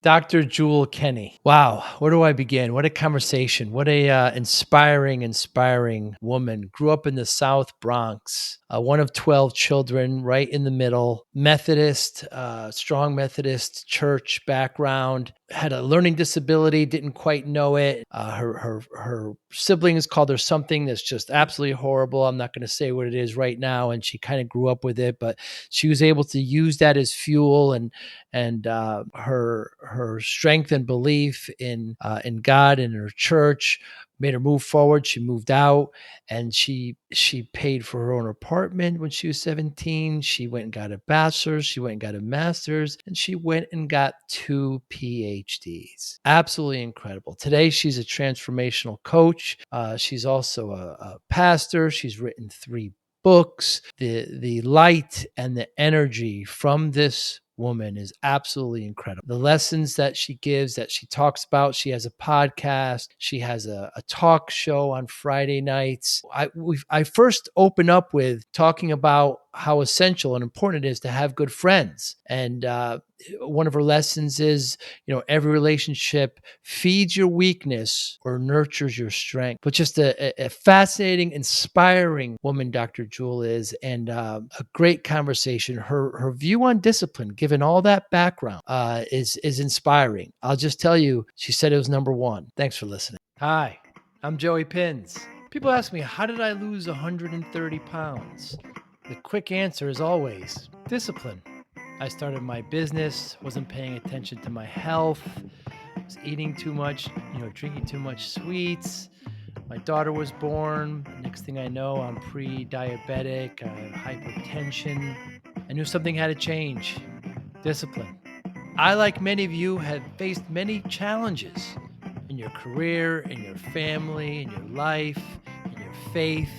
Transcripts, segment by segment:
Dr. Julwel Kenney. Wow, where do I begin? What a conversation. What a inspiring woman. Grew up in the South Bronx, one of 12 children, right in the middle. Methodist, strong Methodist church background. Had a learning disability, didn't quite know it. Her siblings called her something that's just absolutely horrible. I'm not going to say what it is right now, and she kind of grew up with it, but she was able to use that as fuel and her strength and belief in God and her church made her move forward. She moved out, and she paid for her own apartment when she was 17. She went and got a bachelor's. She went and got a master's, and she went and got 2 PhDs. Absolutely incredible. Today, she's a transformational coach. She's also a pastor. She's written 3 books. The light and the energy from this woman is absolutely incredible. The lessons that she gives, that she talks about, she has a podcast, she has a talk show on Friday nights. I first open up with talking about how essential and important it is to have good friends. And one of her lessons is, every relationship feeds your weakness or nurtures your strength. But just a fascinating, inspiring woman, Dr. Jewel is, and a great conversation. Her view on discipline, given all that background, is inspiring. I'll just tell you, she said it was number 1. Thanks for listening. Hi, I'm Joey Pinz. People ask me, how did I lose 130 pounds? The quick answer is always discipline. I started my business, wasn't paying attention to my health, was eating too much, drinking too much sweets. My daughter was born. Next thing I know, I'm pre-diabetic, I have hypertension. I knew something had to change. Discipline. I, like many of you, have faced many challenges in your career, in your family, in your life, in your faith.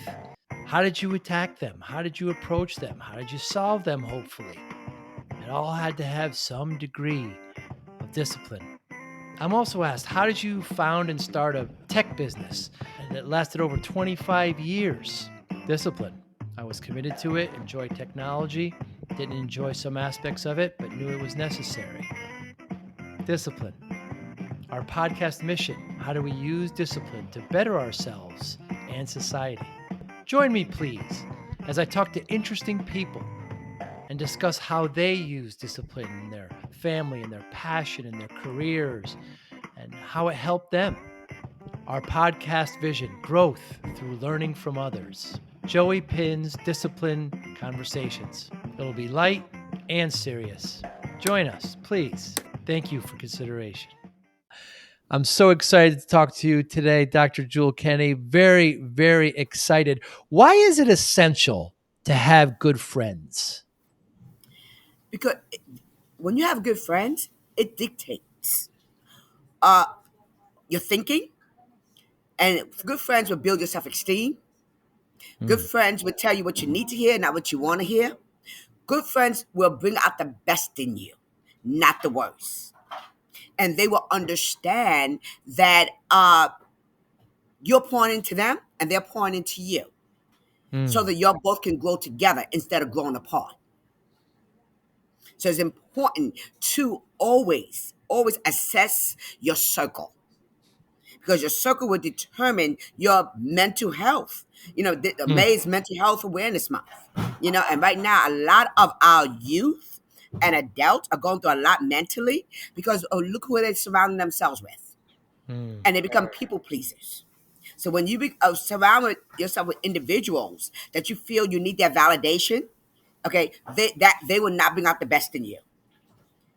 How did you attack them? How did you approach them? How did you solve them, hopefully? It all had to have some degree of discipline. I'm also asked, how did you found and start a tech business? And it lasted over 25 years. Discipline. I was committed to it, enjoyed technology, didn't enjoy some aspects of it, but knew it was necessary. Discipline. Our podcast mission, how do we use discipline to better ourselves and society? Join me, please, as I talk to interesting people and discuss how they use discipline in their family and their passion and their careers and how it helped them. Our podcast vision, growth through learning from others. Joey Pinz Discipline Conversations. It'll be light and serious. Join us, please. Thank you for consideration. I'm so excited to talk to you today, Dr. Julwel Kenney. Very, very excited. Why is it essential to have good friends? Because when you have good friends, it dictates your thinking, and good friends will build your self-esteem. Good friends will tell you what you need to hear, not what you want to hear. Good friends will bring out the best in you, not the worst. And they will understand that you're pointing to them and they're pointing to you, so that y'all both can grow together instead of growing apart. So it's important to always assess your circle, because your circle will determine your mental health. The May is Mental Health Awareness Month. And right now, a lot of our youth and adults are going through a lot mentally because look who they're surrounding themselves with. And they become people pleasers. So when you surround yourself with individuals that you feel you need their validation, okay, they will not bring out the best in you.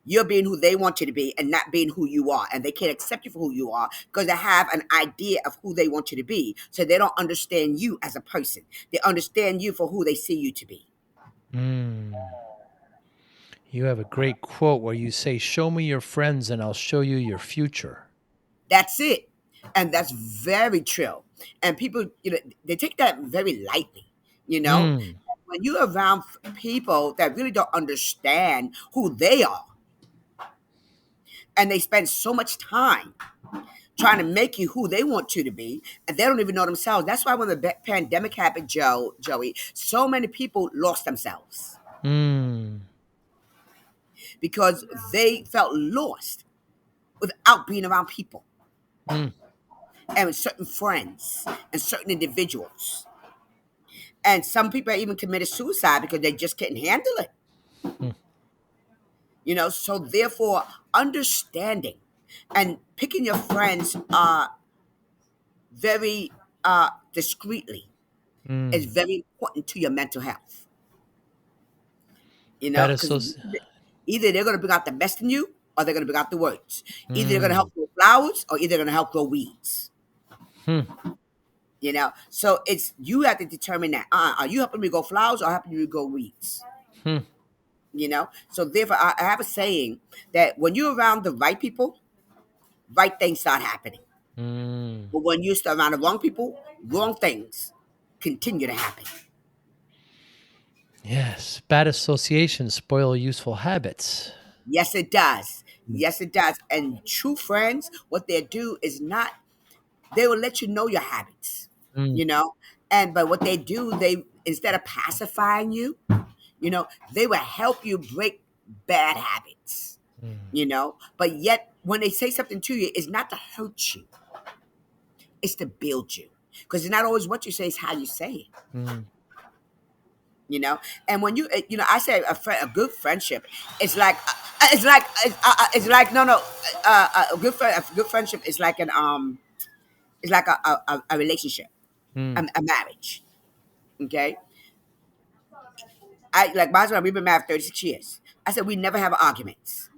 You're being who they want you to be and not being who you are. And they can't accept you for who you are because they have an idea of who they want you to be. So they don't understand you as a person. They understand you for who they see you to be. You have a great quote where you say, "Show me your friends and I'll show you your future." That's it. And that's very true. And people, they take that very lightly, When you're around people that really don't understand who they are, and they spend so much time trying to make you who they want you to be, and they don't even know themselves. That's why when the pandemic happened, Joey, so many people lost themselves because they felt lost. without being around people Mm. and with certain friends and certain individuals. And some people even committed suicide because they just couldn't handle it. Mm. So therefore, understanding and picking your friends very discreetly is Mm. very important to your mental health. Bad Because associ either they're going to bring out the best in you or they're going to bring out the worst. Either they're going to Mm. help grow flowers or either they're going to help grow weeds. Hmm. So it's you have to determine that. Are you helping me grow flowers or helping me to grow weeds? Hmm. So therefore, I have a saying that when you're around the right people, right things start happening. Mm. But when you start around the wrong people, wrong things continue to happen. Yes, bad associations spoil useful habits. Yes, it does. Yes, it does. And true friends, what they do is not, they will let you know your habits, Mm. you know? But what they do, they, instead of pacifying you, they will help you break bad habits, Mm. But yet, when they say something to you, it's not to hurt you, it's to build you. Because it's not always what you say, it's how you say it. Mm. And when I say a good friendship, it's like no, a good friendship is like it's like a relationship, Mm. a marriage. Okay, I like my husband. We've been married 36 years. I said we never have arguments.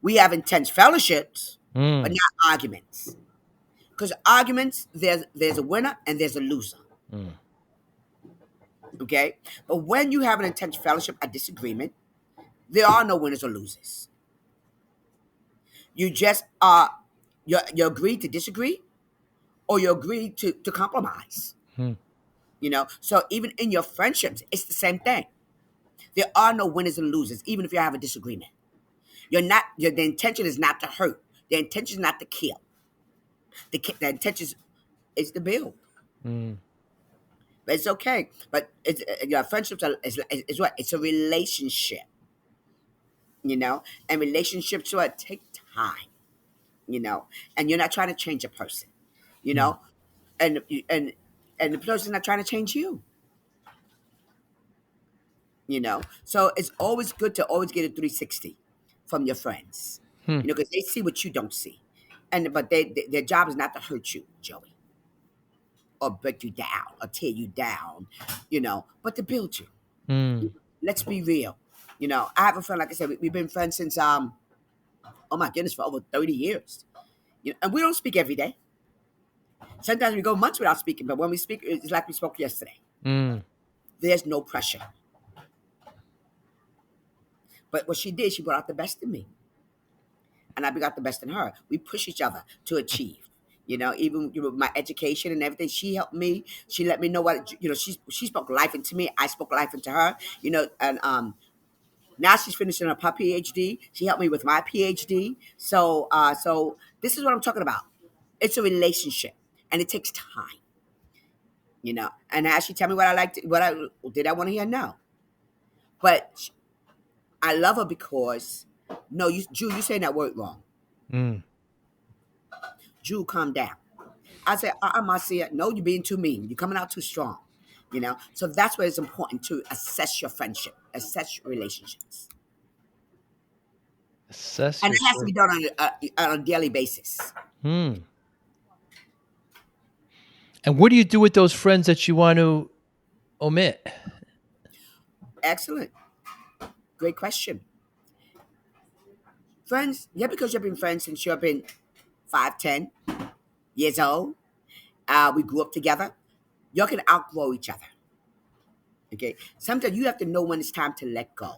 We have intense fellowships, but Mm. not arguments. Because arguments, there's a winner and there's a loser. Mm. Okay, but when you have an intense fellowship, a disagreement, there are no winners or losers. You just you agree to disagree or you agree to compromise. Mm. So even in your friendships, it's the same thing. There are no winners and losers, even if you have a disagreement. The intention is not to hurt. The intention is not to kill. The intention is to build. Mm. But it's okay. But friendships is what? It's a relationship, and relationships what take time, you know, and you're not trying to change a person, you Mm. know, and and and the person's not trying to change you, So it's always good to always get a 360 from your friends, Hmm. because they see what you don't see, but their job is not to hurt you, Joey, or break you down or tear you down, but to build you. Mm. Let's be real. I have a friend, like I said, we've been friends since oh my goodness, for over 30 years. And we don't speak every day. Sometimes we go months without speaking, but when we speak, it's like we spoke yesterday. Mm. There's no pressure. But what she did, she brought out the best in me. And I got the best in her. We push each other to achieve. Even with my education and everything, she helped me. She let me know what she spoke life into me. I spoke life into her. And now she's finishing her PhD. She helped me with my PhD. So this is what I'm talking about. It's a relationship, and it takes time. And as she tell me what I liked, what I did, I want to hear no. But I love her because no, Drew, you saying that word wrong. Mm. Drew, calm down. I said, Marcia, no, you're being too mean. You're coming out too strong. So that's why it's important to assess your friendship, assess your relationships, Assess and your it has to be friend. done on a daily basis. Hmm. And what do you do with those friends that you want to omit? Excellent, great question. Friends, yeah, because you've been friends since you've been 5, 10 years old. We grew up together. Y'all can outgrow each other. Okay. Sometimes you have to know when it's time to let go.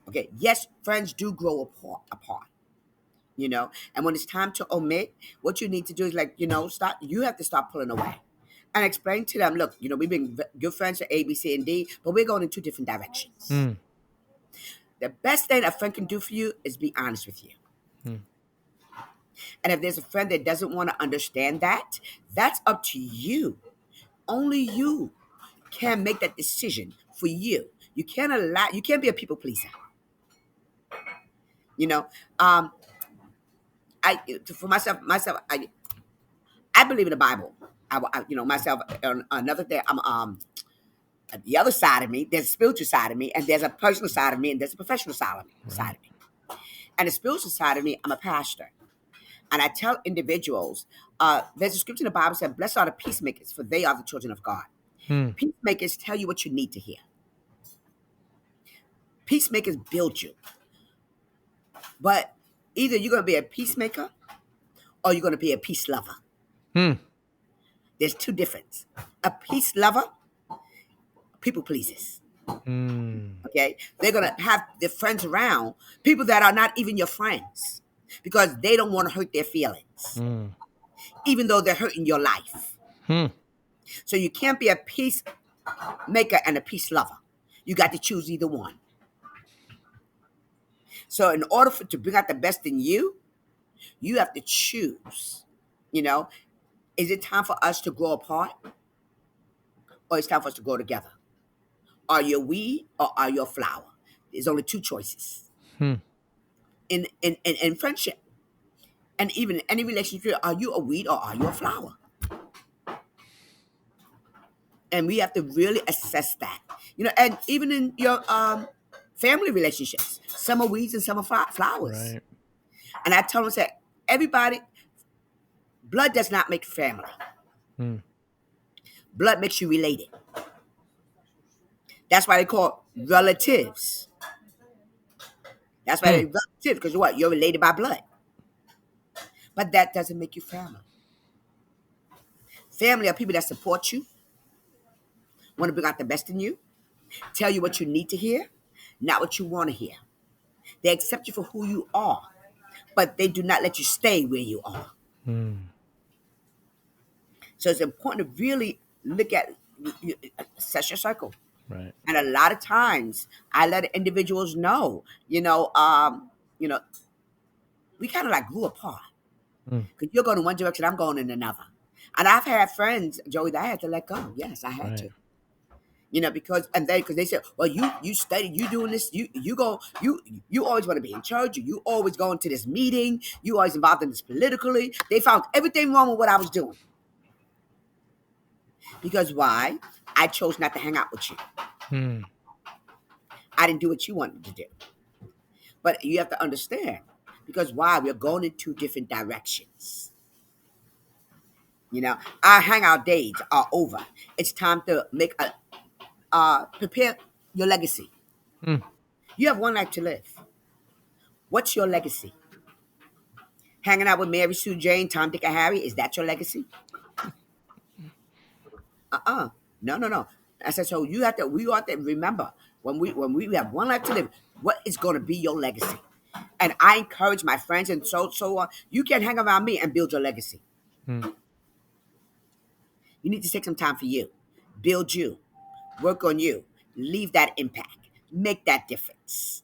Okay. Yes, friends do grow apart. And when it's time to omit, what you need to do is stop. You have to stop pulling away, and explain to them. Look, we've been good friends for A, B, C, and D, but we're going in two different directions. Mm. The best thing a friend can do for you is be honest with you. Mm. And if there's a friend that doesn't want to understand that, that's up to you. Only you can make that decision for you. You can't be a people pleaser. You know, um, I for myself, I believe in the Bible. Myself. Another thing, I'm the other side of me. There's a spiritual side of me, and there's a personal side of me, and there's a professional side Right. of me. And the spiritual side of me, I'm a pastor, and I tell individuals, there's a scripture in the Bible that says, "Blessed are the peacemakers, for they are the children of God." Hmm. Peacemakers tell you what you need to hear. Peacemakers build you, but either you're going to be a peacemaker or you're going to be a peace lover. Hmm. There's two differences. A peace lover, people pleases. Hmm. Okay, they're gonna have their friends around, people that are not even your friends, because they don't want to hurt their feelings, Hmm. even though they're hurting your life. Hmm. So you can't be a peacemaker and a peace lover. You got to choose either one. So in order to bring out the best in you, you have to choose. You know, is it time for us to grow apart, or it's time for us to grow together? Are you a weed or are you a flower? There's only two choices Hmm. in friendship. And even in any relationship, are you a weed or are you a flower? And we have to really assess that. And even in your family relationships, some are weeds and some are flowers. Right. And I tell them, say, everybody, blood does not make family. Hmm. Blood makes you related. That's why they call relatives. That's why Hmm. they're relatives, because what? You're related by blood. But that doesn't make you family. Family are people that support you, want to bring out the best in you, tell you what you need to hear, not what you want to hear. They accept you for who you are, but they do not let you stay where you are. Hmm. So it's important to really look at, assess your circle. Right. And a lot of times, I let individuals know, we kind of like grew apart. Hmm. Because you're going in one direction, I'm going in another. And I've had friends, Joey, that I had to let go. Yes, I had Right. to. Because they said, well, you study, you doing this, you always want to be in church, you always going to this meeting, you always involved in this politically. They found everything wrong with what I was doing. Because why? I chose not to hang out with you. Hmm. I didn't do what you wanted to do. But you have to understand, because why? We're going in two different directions. Our hangout days are over. It's time to prepare your legacy. Hmm. You have one life to live. What's your legacy? Hanging out with Mary Sue Jane, Tom, Dick, and Harry, is that your legacy? Uh-uh. No, no, no. I said, so we have to remember, when we have one life to live, what is going to be your legacy? And I encourage my friends and so on. You can hang around me and build your legacy. Hmm. You need to take some time for you. Build you. Work on you. Leave that impact. Make that difference.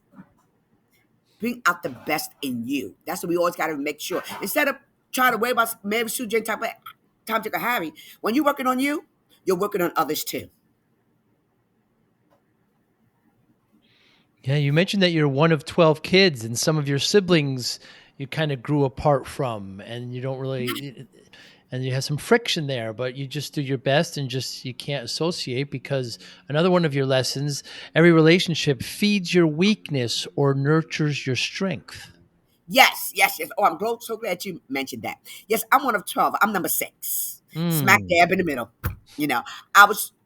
Bring out the best in you. That's what we always got to make sure. Instead of trying to worry about Mary Sue Jane, Tom, Dick, or Harry, when you're working on you, you're working on others too. Yeah, you mentioned that you're one of 12 kids and some of your siblings you kind of grew apart from and you don't really and you have some friction there, but you just do your best and just you can't associate because another one of your lessons, every relationship feeds your weakness or nurtures your strength. Yes, yes, yes. Oh, so glad you mentioned that. Yes, I'm one of 12. I'm number 6. Smack Mm, dab in the middle. You know,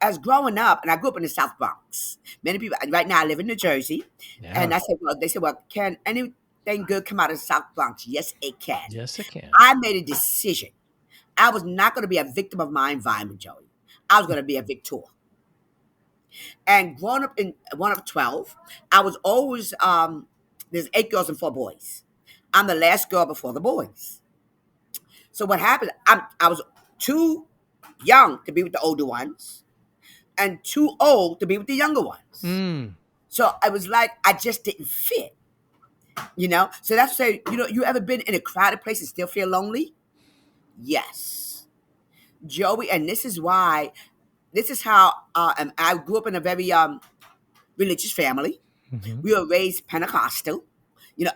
as growing up, and I grew up in the South Bronx. Many people, right now I live in New Jersey. And yeah. I said, well, they said, well, can anything good come out of the South Bronx? Yes, it can. Yes, it can. I made a decision. I was not going to be a victim of my environment, Joey. I was going to be a victor. And growing up in one of 12, I was always, there's 8 girls and 4 boys. I'm the last girl before the boys. So what happened? I was too young to be with the older ones and too old to be with the younger ones. Mm, So I was like, I just didn't fit. So that's to say, you ever been in a crowded place and still feel lonely? Yes. Joey, and this is how I grew up in a very religious family. mhm. We were raised Pentecostal.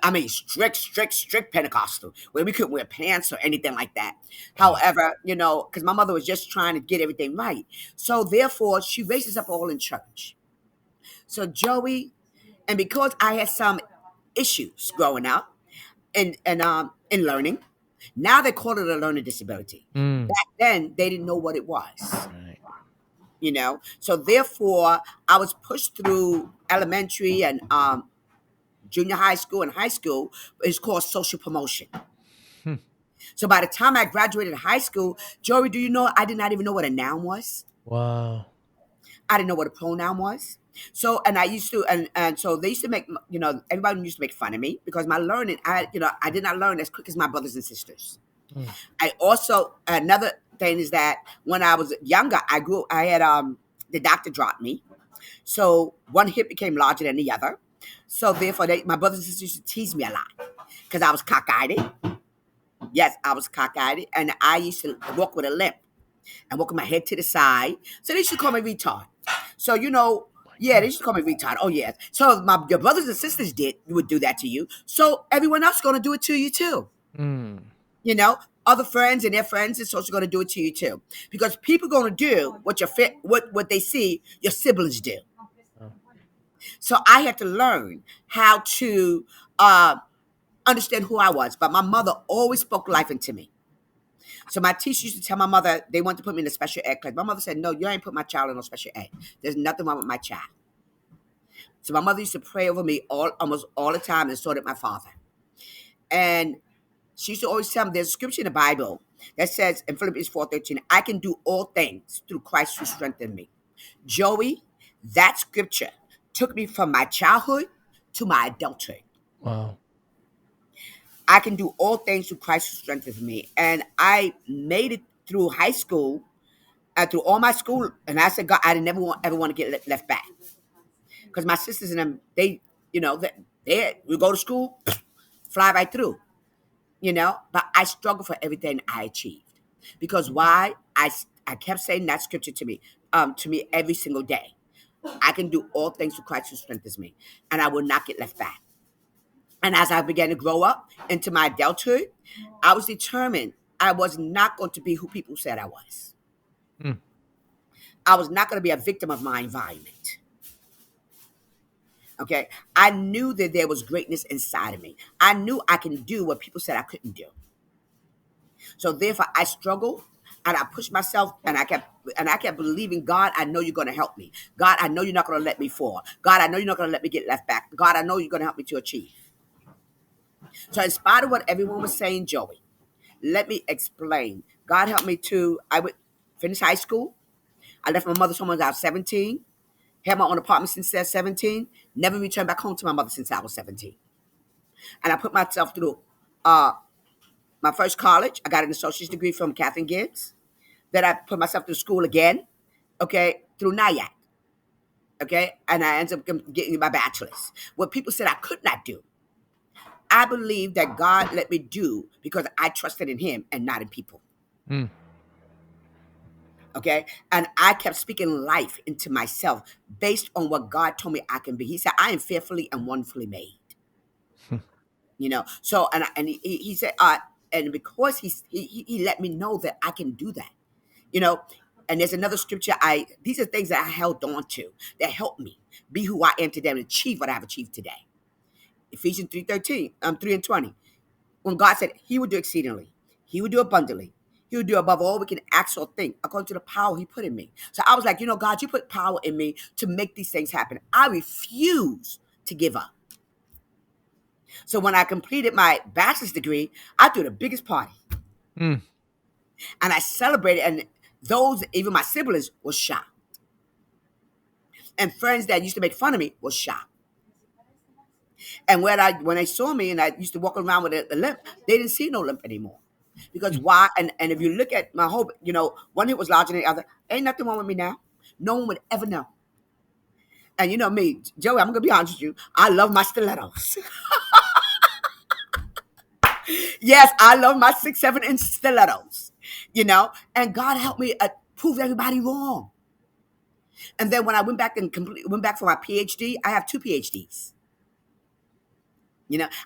I mean, strict Pentecostal, where we couldn't wear pants or anything like that. Wow. However, because my mother was just trying to get everything right. So therefore, she raised us up all in church. So Joey, and because I had some issues growing up in learning, now they call it a learning disability. Mm. Back then, they didn't know what it was. Right. So therefore, I was pushed through elementary and junior high school and high school. It's called social promotion. Hmm. So by the time I graduated high school, Joey, do you know I did not even know what a noun was? Wow. I didn't know what a pronoun was. So, and I used to, and so they used to make, everybody used to make fun of me because my learning, I did not learn as quick as my brothers and sisters. Mm. I also, another thing is that when I was younger, I had, the doctor dropped me. So one hip became larger than the other. So therefore, my brothers and sisters used to tease me a lot because I was cockeyed. Yes, I was cockeyed, and I used to walk with a limp and walk with my head to the side. So they used to call me retard. So My yeah, they God. used to call me retard. Oh yes. So your brothers and sisters would do that to you. So everyone else is gonna do it to you too. Mm. You know, other friends and their friends is also gonna do it to you too. Because people gonna do what they see your siblings do. Oh. So I had to learn how to uh, understand who I was. But my mother always spoke life into me. So my teacher used to tell my mother they wanted to put me in a special ed class. My mother said, "No, you ain't put my child in no special ed. There's nothing wrong with my child." So my mother used to pray over me almost all the time, and so did my father. And she used to always tell me there's a scripture in the Bible that says in Philippians 4:13, "I can do all things through Christ who strengthened me." Joey, that scripture took me from my childhood to my adulthood. Wow. I can do all things through Christ who strengthens me. And I made it through high school, through all my school. And I said, God, I didn't ever want to get left back. Because my sisters and them, we go to school, fly right through, But I struggled for everything I achieved. Because why? I kept saying that scripture to me every single day. I can do all things through Christ who strengthens me. And I will not get left back. And as I began to grow up into my adulthood, I was determined I was not going to be who people said I was. Mm. I was not going to be a victim of my environment. Okay. I knew that there was greatness inside of me. I knew I can do what people said I couldn't do. So therefore I struggled and I pushed myself and I kept believing, God, I know you're going to help me. God, I know you're not going to let me fall. God, I know you're not going to let me get left back. God, I know you're going to help me to achieve. So in spite of what everyone was saying, Joey, let me explain. God helped me I would finish high school. I left my mother's home when I was 17. Had my own apartment since I was 17. Never returned back home to my mother since I was 17. And I put myself through uh, my first college. I got an associate's degree from Catherine Gibbs. Then I put myself through school again, okay, through NIAC, okay? And I ended up getting my bachelor's. What people said I could not do, I believe that God let me do because I trusted in him and not in people. Mm. Okay. And I kept speaking life into myself based on what God told me I can be. He said, I am fearfully and wonderfully made. So, he said, and because he let me know that I can do that, you know, and there's another scripture these are things that I held on to that helped me be who I am today and achieve what I've achieved today. Ephesians 3:13, 3 and 20. When God said he would do exceedingly, he would do abundantly, he would do above all we can ask or think according to the power he put in me. So I was like, God, you put power in me to make these things happen. I refuse to give up. So when I completed my bachelor's degree, I threw the biggest party Mm. and I celebrated, and even my siblings, were shocked. And friends that used to make fun of me were shocked. And when they saw me and I used to walk around with a limp, they didn't see no limp anymore. Because Mm. why? And if you look at my whole, one hip was larger than the other. Ain't nothing wrong with me now. No one would ever know. And you know me, Joey, I'm gonna be honest with you. I love my stilettos. Yes, I love my 6, 7 inch stilettos. And God helped me prove everybody wrong. And then when I went back for my PhD, I have 2 PhDs.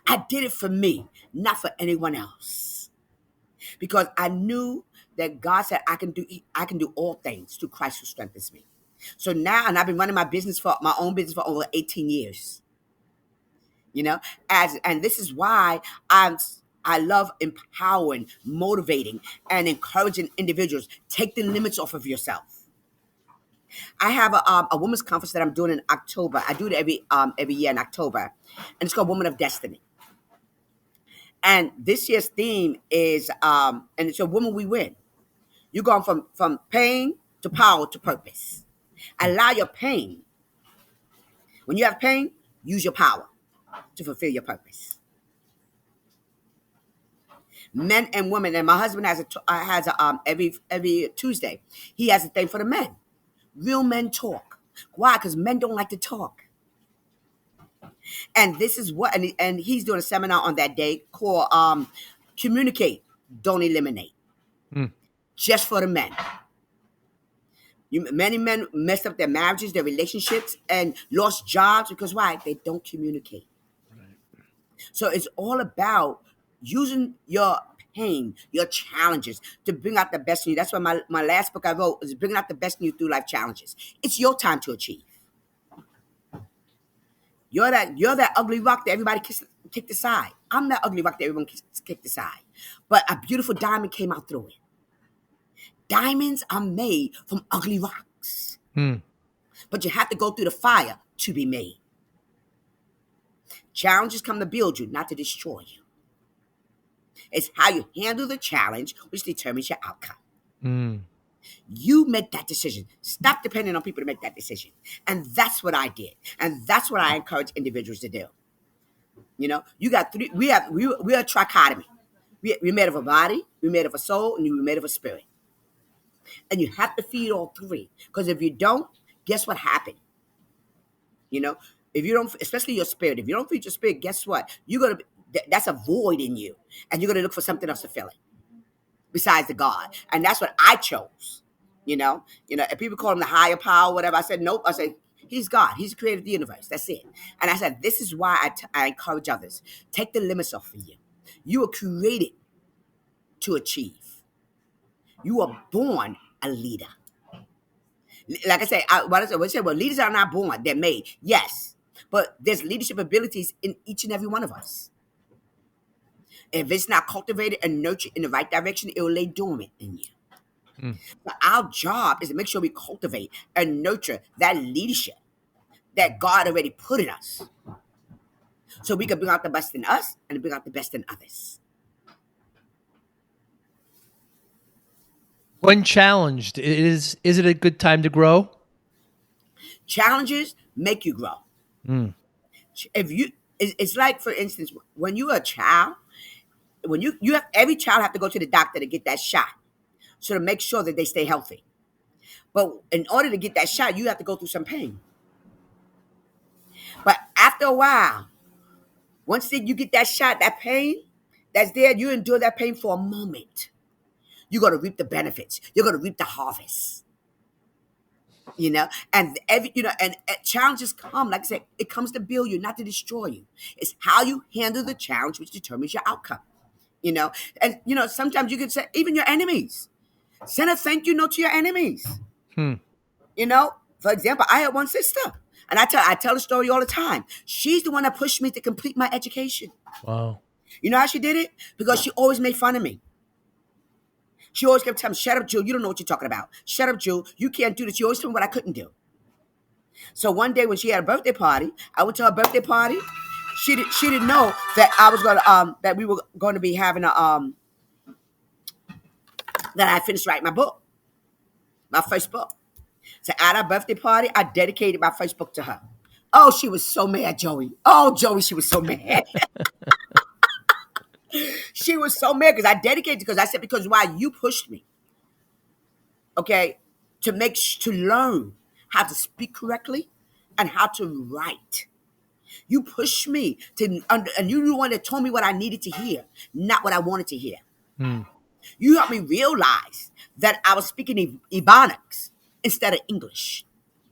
I did it for me, not for anyone else. Because I knew that God said I can do all things through Christ who strengthens me. So now, and I've been running my own business for over 18 years. You know, and this is why I love empowering, motivating, and encouraging individuals. Take the limits off of yourself. I have a women's conference that I'm doing in October. I do it every year in October, and it's called Woman of Destiny. And this year's theme is and it's a woman we win. You're going from pain to power to purpose. Allow your pain. When you have pain, use your power to fulfill your purpose. Men and women, and my husband has a every Tuesday. He has a thing for the men. Real men talk. Why? Because men don't like to talk. And this is what, and he's doing a seminar on that day called "Communicate, Don't Eliminate," Mm. just for the men. Many men messed up their marriages, their relationships, and lost jobs because why? They don't communicate. So it's all about using your pain, your challenges to bring out the best in you. That's why my last book I wrote is bringing out the best in you through life challenges. It's your time to achieve. You're that ugly rock that everybody kicked aside. I'm that ugly rock that everyone kicked aside. But a beautiful diamond came out through it. Diamonds are made from ugly rocks. Mm. But you have to go through the fire to be made. Challenges come to build you, not to destroy you. It's how you handle the challenge which determines your outcome. Mm. You make that decision. Stop depending on people to make that decision. And that's what I did. And that's what I encourage individuals to do. You got three. We're a trichotomy. We're made of a body, we're made of a soul, and we're made of a spirit. And you have to feed all three. Because if you don't, guess what happened? If you don't, especially your spirit, if you don't feed your spirit, guess what? That's a void in you. And you're going to look for something else to fill it besides the God. And that's what I chose. If people call him the higher power, whatever, I said, nope. I said, he's God. He's created the universe. That's it. And I said, this is why I encourage others. Take the limits off of you. You were created to achieve. You were born a leader. Like I say, well, leaders are not born, they're made. Yes. But there's leadership abilities in each and every one of us. If it's not cultivated and nurtured in the right direction, it will lay dormant in you. Mm. But our job is to make sure we cultivate and nurture that leadership that God already put in us. So we can bring out the best in us and bring out the best in others. When challenged, is it a good time to grow? Challenges make you grow. Mm. It's like, for instance, when you're a child, when you have every child have to go to the doctor to get that shot, so to make sure that they stay healthy. But in order to get that shot, you have to go through some pain. But after a while, once you get that shot, that pain that's there, you endure that pain for a moment. You're going to reap the benefits. You're going to reap the harvest. And challenges come, like I said, it comes to build you, not to destroy you. It's how you handle the challenge which determines your outcome. And sometimes you can say, even your enemies, send a thank you note to your enemies. Hmm. For example, I had one sister, and I tell the story all the time. She's the one that pushed me to complete my education. Wow. You know how she did it? Because she always made fun of me. She always kept telling me, shut up, Jill, you don't know what you're talking about. Shut up, Jill, you can't do this. She always told me what I couldn't do. So one day when she had a birthday party, I went to her birthday party. She didn't know that I was that we were going to be having that I finished writing my book, my first book. So at our birthday party, I dedicated my first book to her. Oh, she was so mad, Joey. Oh, Joey, she was so mad. She was so mad because I dedicated, because I said, because why? You pushed me. Okay? To learn how to speak correctly and how to write. You pushed me and you the one that told me what I needed to hear, not what I wanted to hear. Hmm. You helped me realize that I was speaking Ebonics instead of English.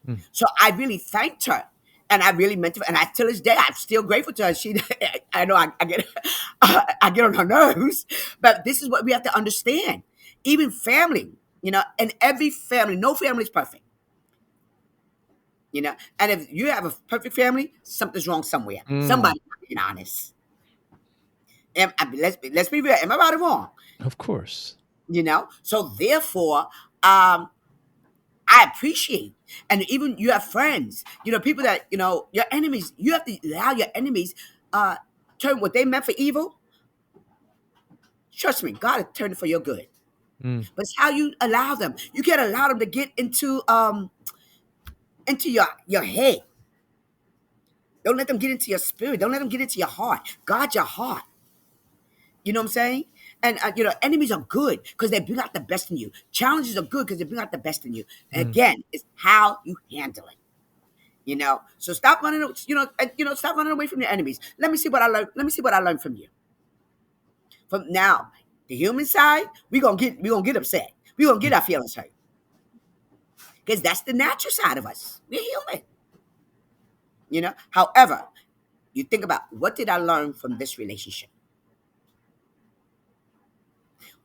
Hmm. So I really thanked her. And I really meant it. And I, till this day, I'm still grateful to her. She, I know I get, I get on her nerves, but this is what we have to understand. Even family, and every family, no family is perfect, And if you have a perfect family, something's wrong somewhere. Mm, Somebody not being honest. Let's be real. Am I right or wrong? of course. So therefore, I appreciate, and even you have friends, people that your enemies. You have to allow your enemies turn what they meant for evil. Trust me, God will turn it for your good. Mm, But it's how you allow them. You can't allow them to get into your head. Don't let them get into your spirit. Don't let them get into your heart. Guard your heart. You know what I'm saying? And enemies are good because they bring out the best in you. Challenges are good because they bring out the best in you. mm. Again, it's how you handle it. So stop running. Stop running away from your enemies. Let me see what I learned. Let me see what I learned from you. From now, the human side, we gonna get upset. We gonna get our feelings hurt because that's the natural side of us. We're human. However, you think about what did I learn from this relationship?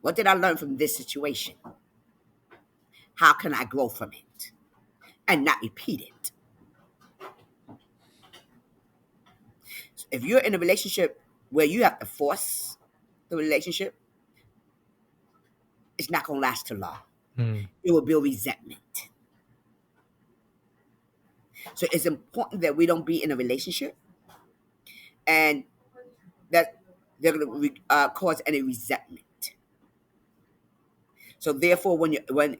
What did I learn from this situation? How can I grow from it and not repeat it? If you're in a relationship where you have to force the relationship, it's not going to last too long. Mm. It will build resentment. So it's important that we don't be in a relationship and that they're going to cause any resentment. So therefore,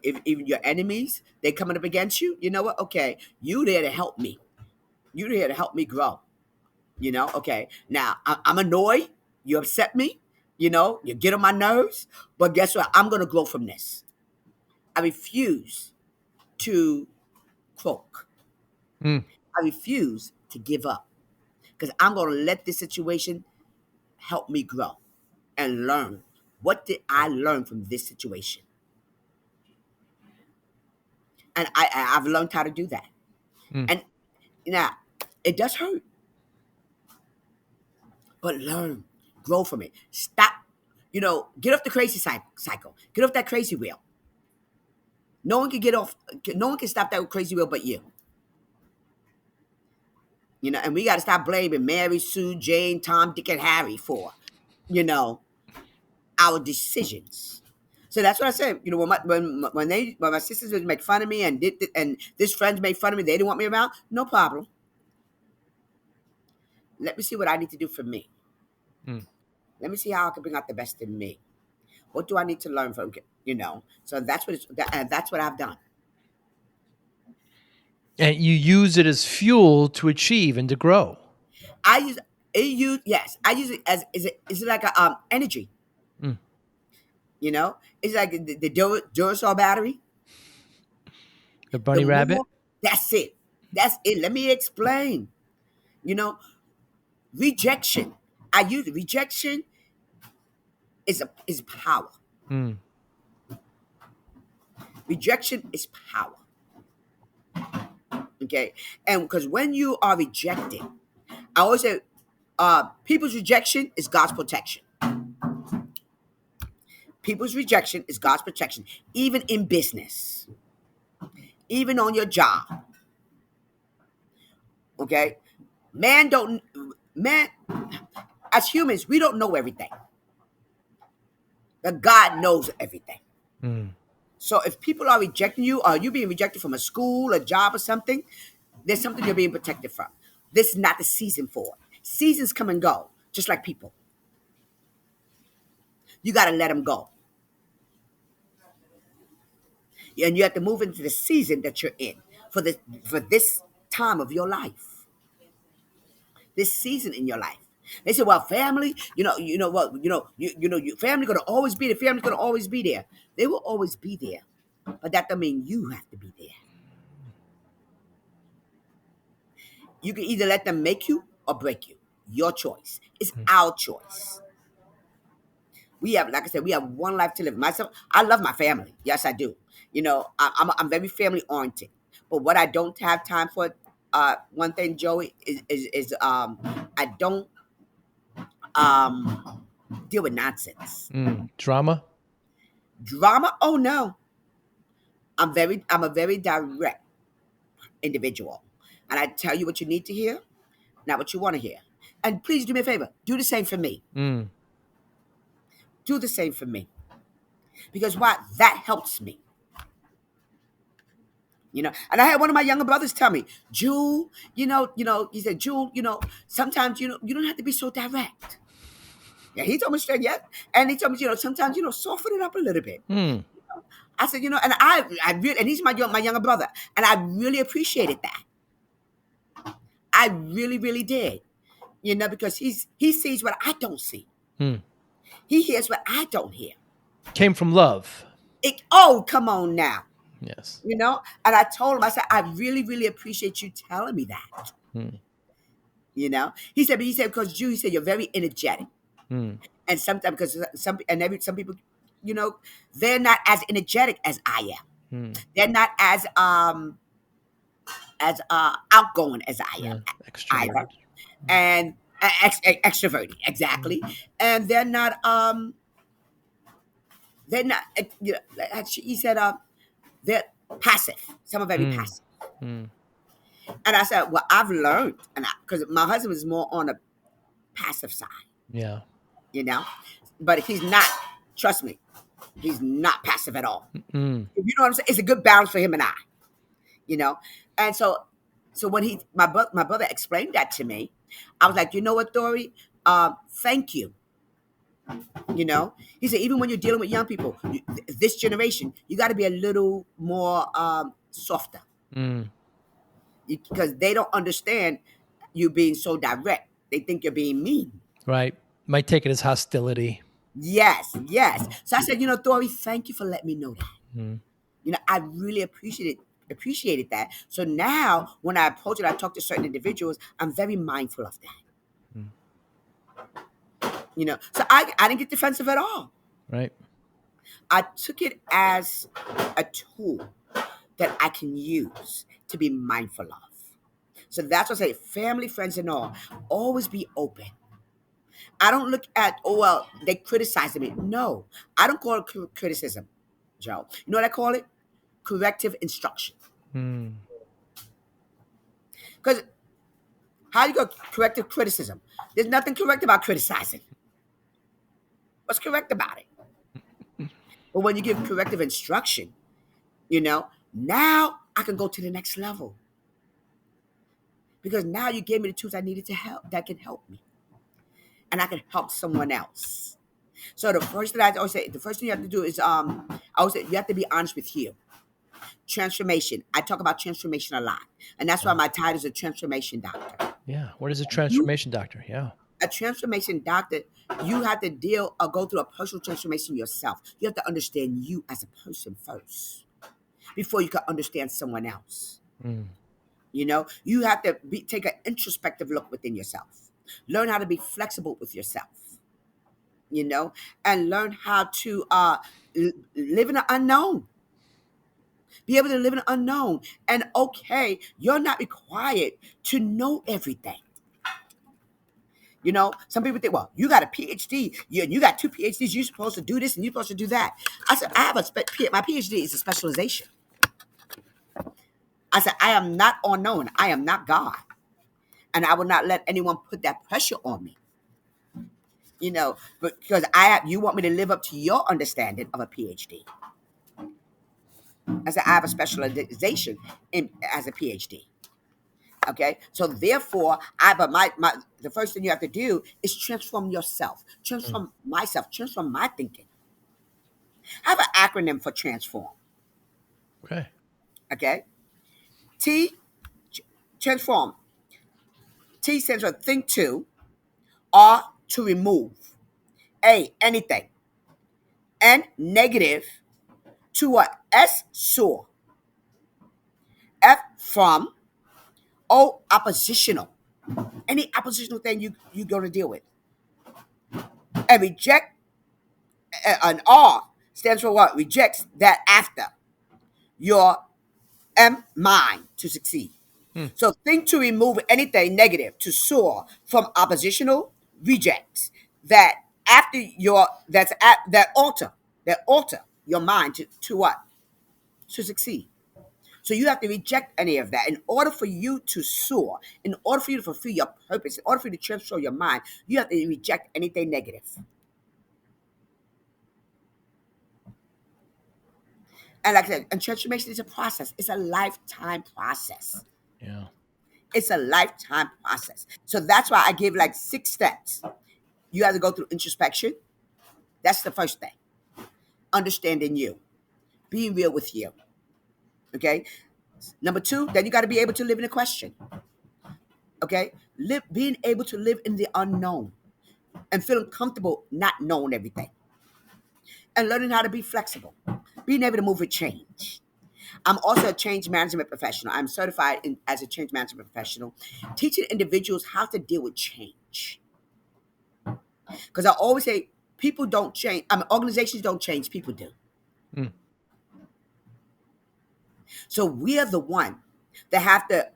if even your enemies they coming up against you, you know what? Okay, you there to help me. You there to help me grow. Okay. Now I'm annoyed. You upset me. You get on my nerves. But guess what? I'm gonna grow from this. I refuse to croak. Mm. I refuse to give up because I'm gonna let this situation help me grow and learn. What did I learn from this situation? And I've learned how to do that. Mm. And now it does hurt, but learn, grow from it. Stop. Get off the crazy cycle. Get off that crazy wheel. No one can get off. No one can stop that crazy wheel but you. And we got to stop blaming Mary, Sue, Jane, Tom, Dick, and Harry for, you know, our decisions. So that's what I said. When my sisters would make fun of me and this friends made fun of me, they didn't want me around. No problem. Let me see what I need to do for me. Mm. Let me see how I can bring out the best in me. What do I need to learn from? So that's what I've done. And you use it as fuel to achieve and to grow. I use yes. I use it as is it like a energy. Mm. It's like the Duracell battery. The The bunny rabbit. more that's it. That's it. Let me explain. You know, rejection. I use rejection is power. Mm. Rejection is power. Okay, and because when you are rejected, I always say, people's rejection is God's protection. People's rejection is God's protection, even in business, even on your job. Okay, man don't man as humans we don't know everything, but God knows everything. Mm. So if people are rejecting you, or you being rejected from a school, a job, or something, there's something you're being protected from. This is not the season for it. Seasons come and go, just like people. You got to let them go, and you have to move into the season that you're in for this time of your life, this season in your life. They say, "Well, family, your family gonna always be there. Family's gonna always be there. They will always be there, but that doesn't mean you have to be there. You can either let them make you or break you. Your choice. It's Mm. our choice. We have, like I said, we have one life to live. Myself, I love my family. Yes, I do. I'm very family oriented. But what I don't have time for, one thing, Joey, is I don't um deal with nonsense. Drama. Drama? Oh no. I'm a very direct individual. And I tell you what you need to hear, not what you want to hear. And please do me a favor. Do the same for me. Mm. Do the same for me. Because why? That helps me. And I had one of my younger brothers tell me, Jewel, he said, Jewel, sometimes, you don't have to be so direct. Yeah, he told me straight, yeah. And he told me, sometimes, soften it up a little bit. Mm. I said, and I really, and he's my younger brother, and I really appreciated that. I really, really did, because he sees what I don't see. Mm. He hears what I don't hear. Came from love. Come on now. Yes. And I told him, I said, I really, really appreciate you telling me that. Mm. He said, because Jew, he said, you're very energetic. Mm. And sometimes, because some people, they're not as energetic as I am. Mm. They're not as outgoing as I am either. Extroverted. And extroverted, exactly. And they're not, he said, they're passive. Some are very passive. Mm. And I said, well, I've learned, because my husband is more on the passive side, Yeah. but he's not, trust me, he's not passive at all. Mm. You know what I'm saying? It's a good balance for him and I, And so when my brother explained that to me, I was like, you know what, Dory? Thank you. He said, even when you're dealing with young people, this generation, you got to be a little more softer. Mm. Because they don't understand you being so direct. They think you're being mean. Right. Might take it as hostility. Yes. So I said, Dory, thank you for letting me know that. Mm. I really appreciated that. So now when I approach it, I talk to certain individuals, I'm very mindful of that. Mm. So I didn't get defensive at all. Right. I took it as a tool that I can use to be mindful of. So that's what I say, family, friends, and all, always be open. I don't look at, they criticizing me. No, I don't call it criticism, Joe. You know what I call it? Corrective instruction. Because how you go corrective criticism? There's nothing correct about criticizing. What's correct about it? But when you give corrective instruction, now I can go to the next level. Because now you gave me the tools I needed to help, that can help me. And I can help someone else. So the first thing I always say, the first thing you have to do is, I always say, you have to be honest with you. Transformation. I talk about transformation a lot. And that's why my title is a transformation doctor. Yeah. What is a transformation doctor? Yeah. A transformation doctor, you have to go through a personal transformation yourself. You have to understand you as a person first before you can understand someone else. Mm. You have to take an introspective look within yourself. Learn how to be flexible with yourself, and learn how to live in the unknown. Be able to live in the unknown. And okay, you're not required to know everything. Some people think, well, you got a PhD, you got 2 PhDs, you're supposed to do this and you're supposed to do that. I said, my PhD is a specialization. I said, I am not unknown. I am not God. And I will not let anyone put that pressure on me. Because you want me to live up to your understanding of a PhD. I said, I have a specialization as a PhD. Okay, so therefore, the first thing you have to do is transform yourself, transform myself, transform my thinking. I have an acronym for transform. Okay. Okay, T, transform. T stands for think to, R, to remove, A, anything, N, negative, to what? S, soar, F, from, O, oppositional. Any oppositional thing you're going to deal with. And reject, an R stands for what? Rejects that after your M, mind, to succeed. Hmm. So think to remove anything negative to soar from oppositional rejects that after your that's at that alter your mind to what? To succeed. So you have to reject any of that in order for you to soar, in order for you to fulfill your purpose, in order for you to transform your mind, you have to reject anything negative. And like I said, and transformation is a process. It's a lifetime process. Yeah. It's a lifetime process. So that's why I give like 6 steps. You have to go through introspection. That's the first thing. Understanding you, being real with you. Okay. Number two, then you got to be able to live in a question. Okay. Being able to live in the unknown and feeling comfortable not knowing everything and learning how to be flexible, being able to move with change. I'm also a change management professional. I'm certified as a change management professional, teaching individuals how to deal with change. Because I always say people don't change. Organizations don't change. People do. Hmm. So we are the one that have to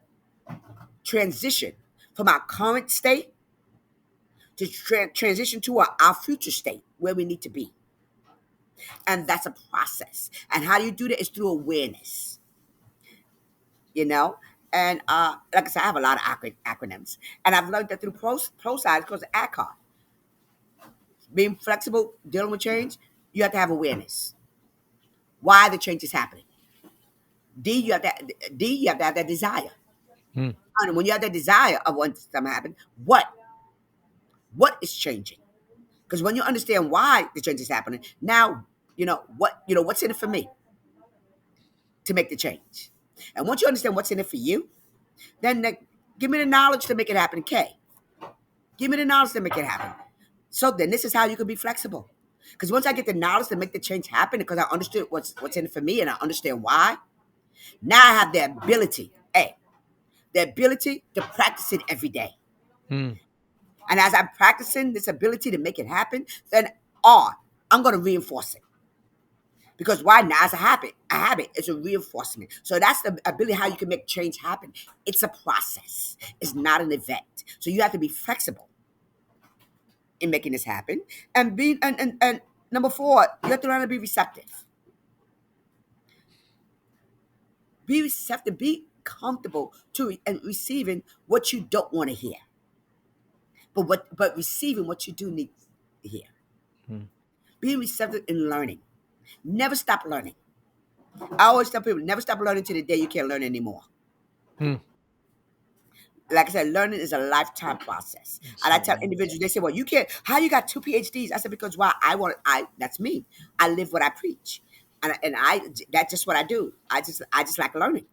transition from our current state to transition to our future state where we need to be. And that's a process. And how do you do that? Is through awareness, you know? And like I said, I have a lot of acronyms. And I've learned that through pro science because of ACOR. Being flexible, dealing with change, you have to have awareness. Why the change is happening. You have to have that desire. Hmm. And when you have that desire of when something happen, what is changing? Because when you understand why the change is happening, now what's in it for me to make the change. And once you understand what's in it for you, then give me the knowledge to make it happen. K. Give me the knowledge to make it happen. So then this is how you can be flexible. Because once I get the knowledge to make the change happen, because I understood what's in it for me and I understand why, now I have the ability, the ability to practice it every day. Hmm. And as I'm practicing this ability to make it happen, then I'm going to reinforce it. Because why? Now it's a habit, it's a reinforcement. So that's the ability how you can make change happen. It's a process. It's not an event. So you have to be flexible in making this happen. And number four, you have to learn to be receptive. Be receptive, be comfortable to and receiving what you don't want to hear. But receiving what you do need to hear. Hmm. Being receptive in learning. Never stop learning. I always tell people, never stop learning till the day you can't learn anymore. Hmm. Like I said, learning is a lifetime process. It And I tell certainly is. individuals, they say, well, you can't, how you got 2 PhDs? I said, because why? That's me. I live what I preach. That's just what I do. I just like learning.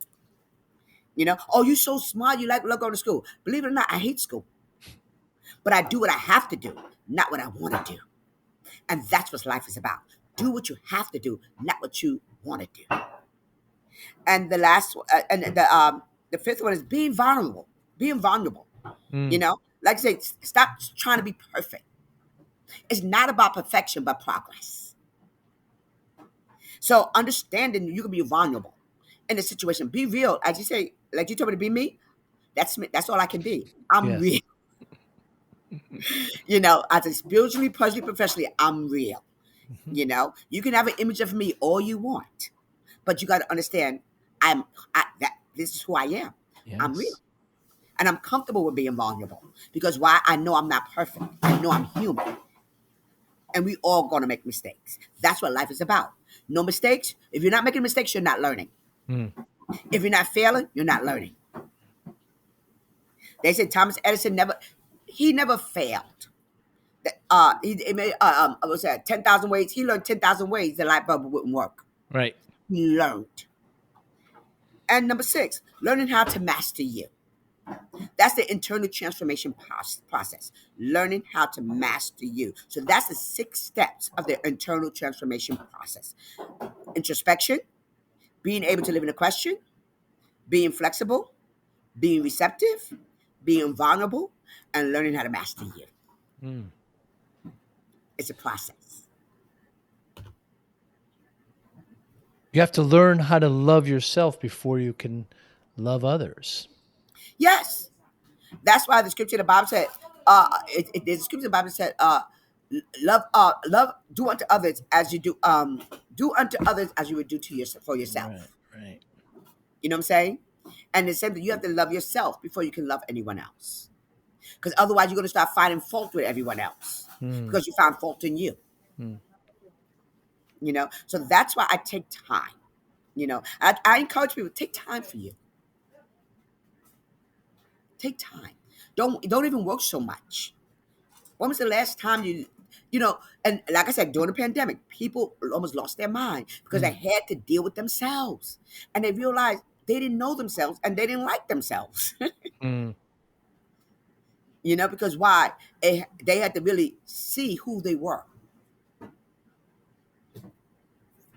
Oh, you so smart. You like love going to school. Believe it or not, I hate school. But I do what I have to do, not what I want to do. And that's what life is about. Do what you have to do, not what you want to do. And the last one, and the fifth one is being vulnerable. Being vulnerable. Hmm. Like I say, stop trying to be perfect. It's not about perfection, but progress. So understanding you can be vulnerable in the situation. Be real. As you say, like you told me to be me, that's me. That's all I can be. I'm Yes. real. As a spiritually, personally, professionally, I'm real. Mhm. You can have an image of me all you want, but you got to understand, that this is who I am. I'm real. Yes. And I'm comfortable with being vulnerable because why? I know I'm not perfect. I know I'm human. And we all gonna make mistakes. That's what life is about. No mistakes. If you're not making mistakes, you're not learning. Hmm. If you're not failing, you're not learning. They said Thomas Edison never failed. He made I was at 10,000 ways. He learned 10,000 ways the light bulb wouldn't work. Right. He learned. And number six, learning how to master you. That's the internal transformation process. Learning how to master you. So that's the 6 steps of the internal transformation process. Introspection, being able to live in a question, being flexible, being receptive, being vulnerable, and learning how to master you. Hmm. It's a process. You have to learn how to love yourself before you can love others. Yes. That's why the scripture in the Bible said, there's a scripture in the Bible said, love, do unto others as you do unto others as you would do to yourself for Right, yourself. right. You know what I'm saying? And the same thing, you have to love yourself before you can love anyone else. Because otherwise, you're going to start finding fault with everyone else Mm, because you found fault in you. mm, So that's why I take time. I encourage people, take time for you. Take time. Don't even work so much. When was the last time and like I said, during the pandemic, people almost lost their mind because they mm, had to deal with themselves. And they realized they didn't know themselves and they didn't like themselves. mm, Because why? They had to really see who they were.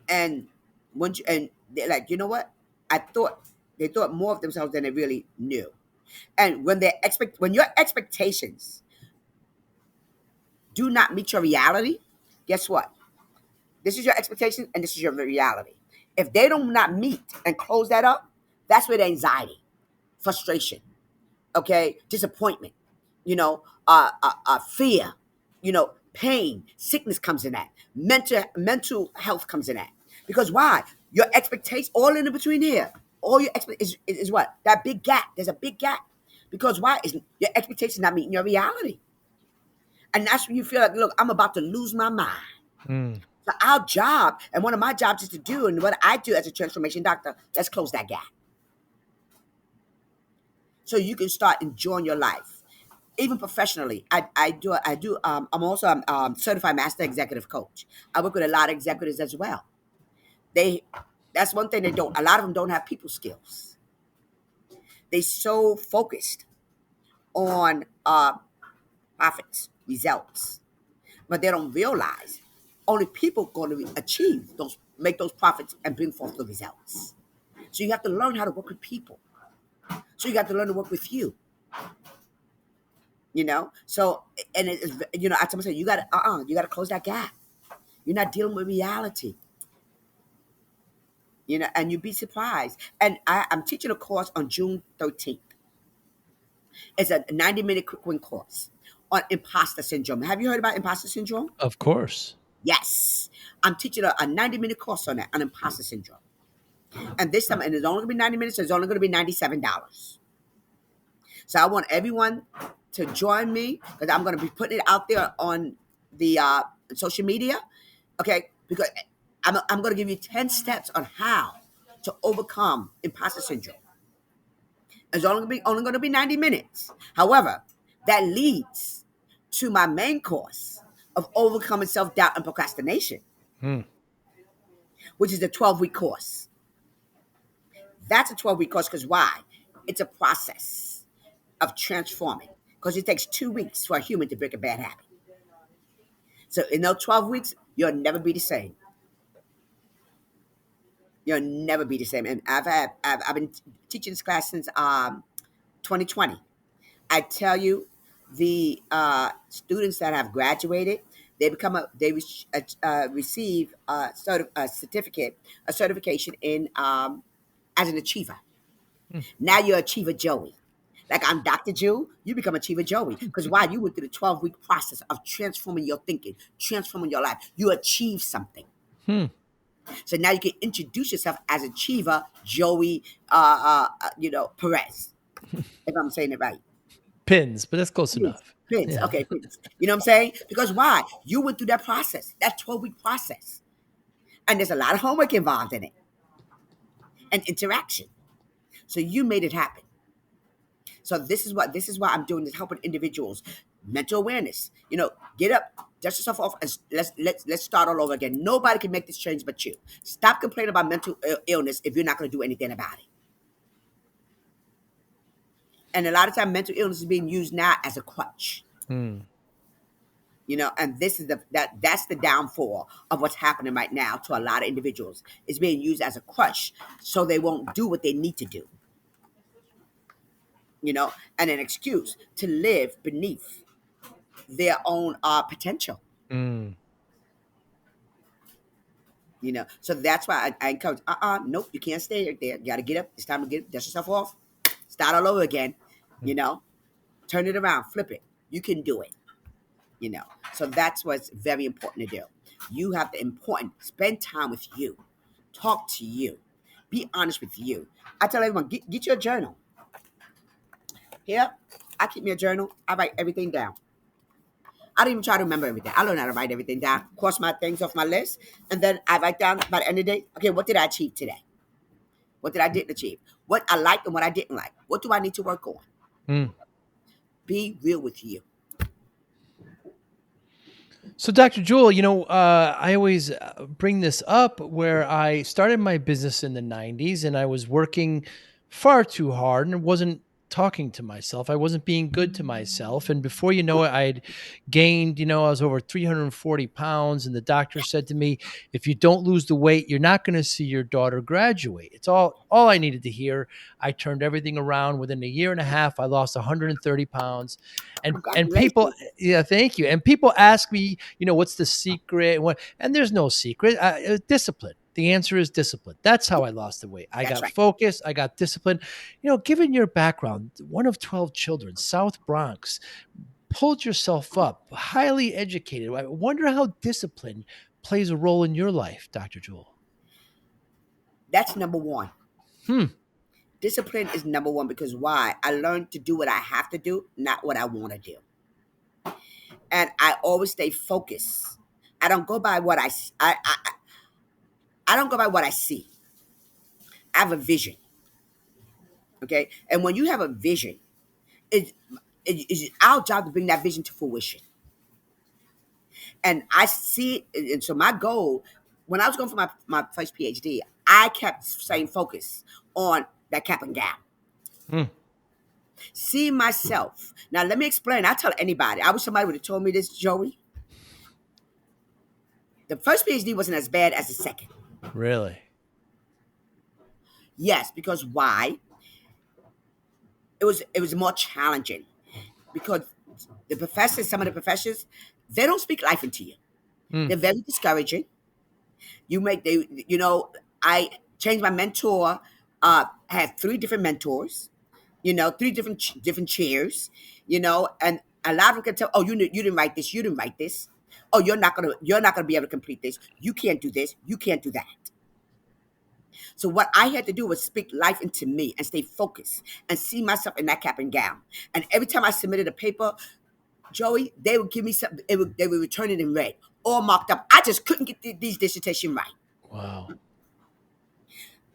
And they're like, you know what? I thought they thought more of themselves than they really knew. And when your expectations do not meet your reality, guess what? This is your expectation and this is your reality. If they do not meet and close that up, that's where the anxiety, frustration, okay, disappointment, fear, pain, sickness comes in that. Mental health comes in that. Because why? Your expectation, all in between here, all your expectations is what? That big gap. There's a big gap. Because why? Is your expectation not meeting your reality? And that's when you feel like, look, I'm about to lose my mind. mm. So our job, and one of my jobs is to do, and what I do as a transformation doctor, let's close that gap. So you can start enjoying your life. Even professionally, I'm also a certified master executive coach. I work with a lot of executives as well. They That's one thing they don't, a lot of them don't have people skills. They so focused on profits, results, but they don't realize only people going to achieve make those profits and bring forth the results. So you have to learn how to work with people. So you got to learn to work with you. So, and it's, I tell myself, you got to close that gap. You're not dealing with reality. And you'd be surprised. And I'm teaching a course on June 13th. It's a 90-minute quick win course on imposter syndrome. Have you heard about imposter syndrome? Of course. Yes. I'm teaching a 90-minute course on that, on imposter syndrome. And this time, and it's only going to be 90 minutes, so it's only going to be $97. So I want everyone to join me because I'm going to be putting it out there on the social media. Okay. Because I'm going to give you 10 steps on how to overcome imposter syndrome. It's only going to be 90 minutes. However, that leads to my main course of overcoming self-doubt and procrastination, Mm, which is a 12-week course. That's a 12-week course because why? It's a process of transforming because it takes 2 weeks for a human to break a bad habit. So in those 12 weeks, you'll never be the same. You'll never be the same. And I've been teaching this class since 2020. I tell you, the students that have graduated, receive a certification in as an achiever. mm. Now you're Achiever Joey. Like I'm Dr. Jew, you become Achiever Joey. Because why? You went through the 12-week process of transforming your thinking, transforming your life. You achieve something. Hmm. So now you can introduce yourself as Achiever Joey, Perez, if I'm saying it right. Pins, but that's close Pinz. enough. Pinz. Yeah. Okay, Pinz. You know what I'm saying? Because why? You went through that process, that 12-week process. And there's a lot of homework involved in it and interaction. So you made it happen. So this is why I'm doing this, helping individuals, mental awareness. Get up, dust yourself off, and let's start all over again. Nobody can make this change but you. Stop complaining about mental illness if you're not going to do anything about it. And a lot of time, mental illness is being used now as a crutch. Mm, And this is that's the downfall of what's happening right now to a lot of individuals. It's being used as a crutch, so they won't do what they need to do. And an excuse to live beneath their own potential. mm. So that's why I encourage. Nope, you can't stay there. You got to get up. It's time to dust yourself off, start all over again. you know, turn it around, flip it. You can do it, you know. So that's what's very important to do. You have to spend time with you, talk to you, be honest with you. I tell everyone, get your journal. Here, I keep me a journal. I write everything down. I don't even try to remember everything. I learn how to write everything down, cross my things off my list, and then I write down by the end of the day, okay, what did I achieve today? What did I didn't achieve? What I liked and what I didn't like. What do I need to work on? Mm. Be real with you. So, Dr. Jewel, I always bring this up where I started my business in the 90s and I was working far too hard and wasn't talking to myself. I wasn't being good to myself. And before you know it, I'd gained, I was over 340 pounds. And the doctor said to me, if you don't lose the weight, you're not going to see your daughter graduate. It's all I needed to hear. I turned everything around within a year and a half. I lost 130 pounds. And people, Congratulations. yeah, thank you. And people ask me, what's the secret? And there's no secret. Discipline. The answer is discipline. That's how I lost the weight. I That's got right. focused. I got disciplined. Given your background, one of 12 children, South Bronx, pulled yourself up, highly educated. I wonder how discipline plays a role in your life, Dr. Jewel. That's number one. Hmm. Discipline is number one because why? I learned to do what I have to do, not what I want to do. And I always stay focused. I don't go by what I don't go by what I see. I have a vision. Okay. And when you have a vision, it, it's our job to bring that vision to fruition. And I see it. And so my goal, when I was going for my first PhD, I kept staying focused on that cap and gown. Hmm. See myself. Now let me explain. I tell anybody. I wish somebody would have told me this, Joey. The first PhD wasn't as bad as the second. Really? Yes, because why? It was more challenging because some of the professors, they don't speak life into you. Hmm. They're very discouraging. I changed my mentor. I had three different mentors. Three different chairs. And a lot of them can tell, oh, you didn't write this. You didn't write this. Oh, you're not gonna be able to complete this. You can't do this. You can't do that. So what I had to do was speak life into me and stay focused and see myself in that cap and gown. And every time I submitted a paper, Joey, they would give me something. They would return it in red, all marked up. I just couldn't get these dissertation right. Wow.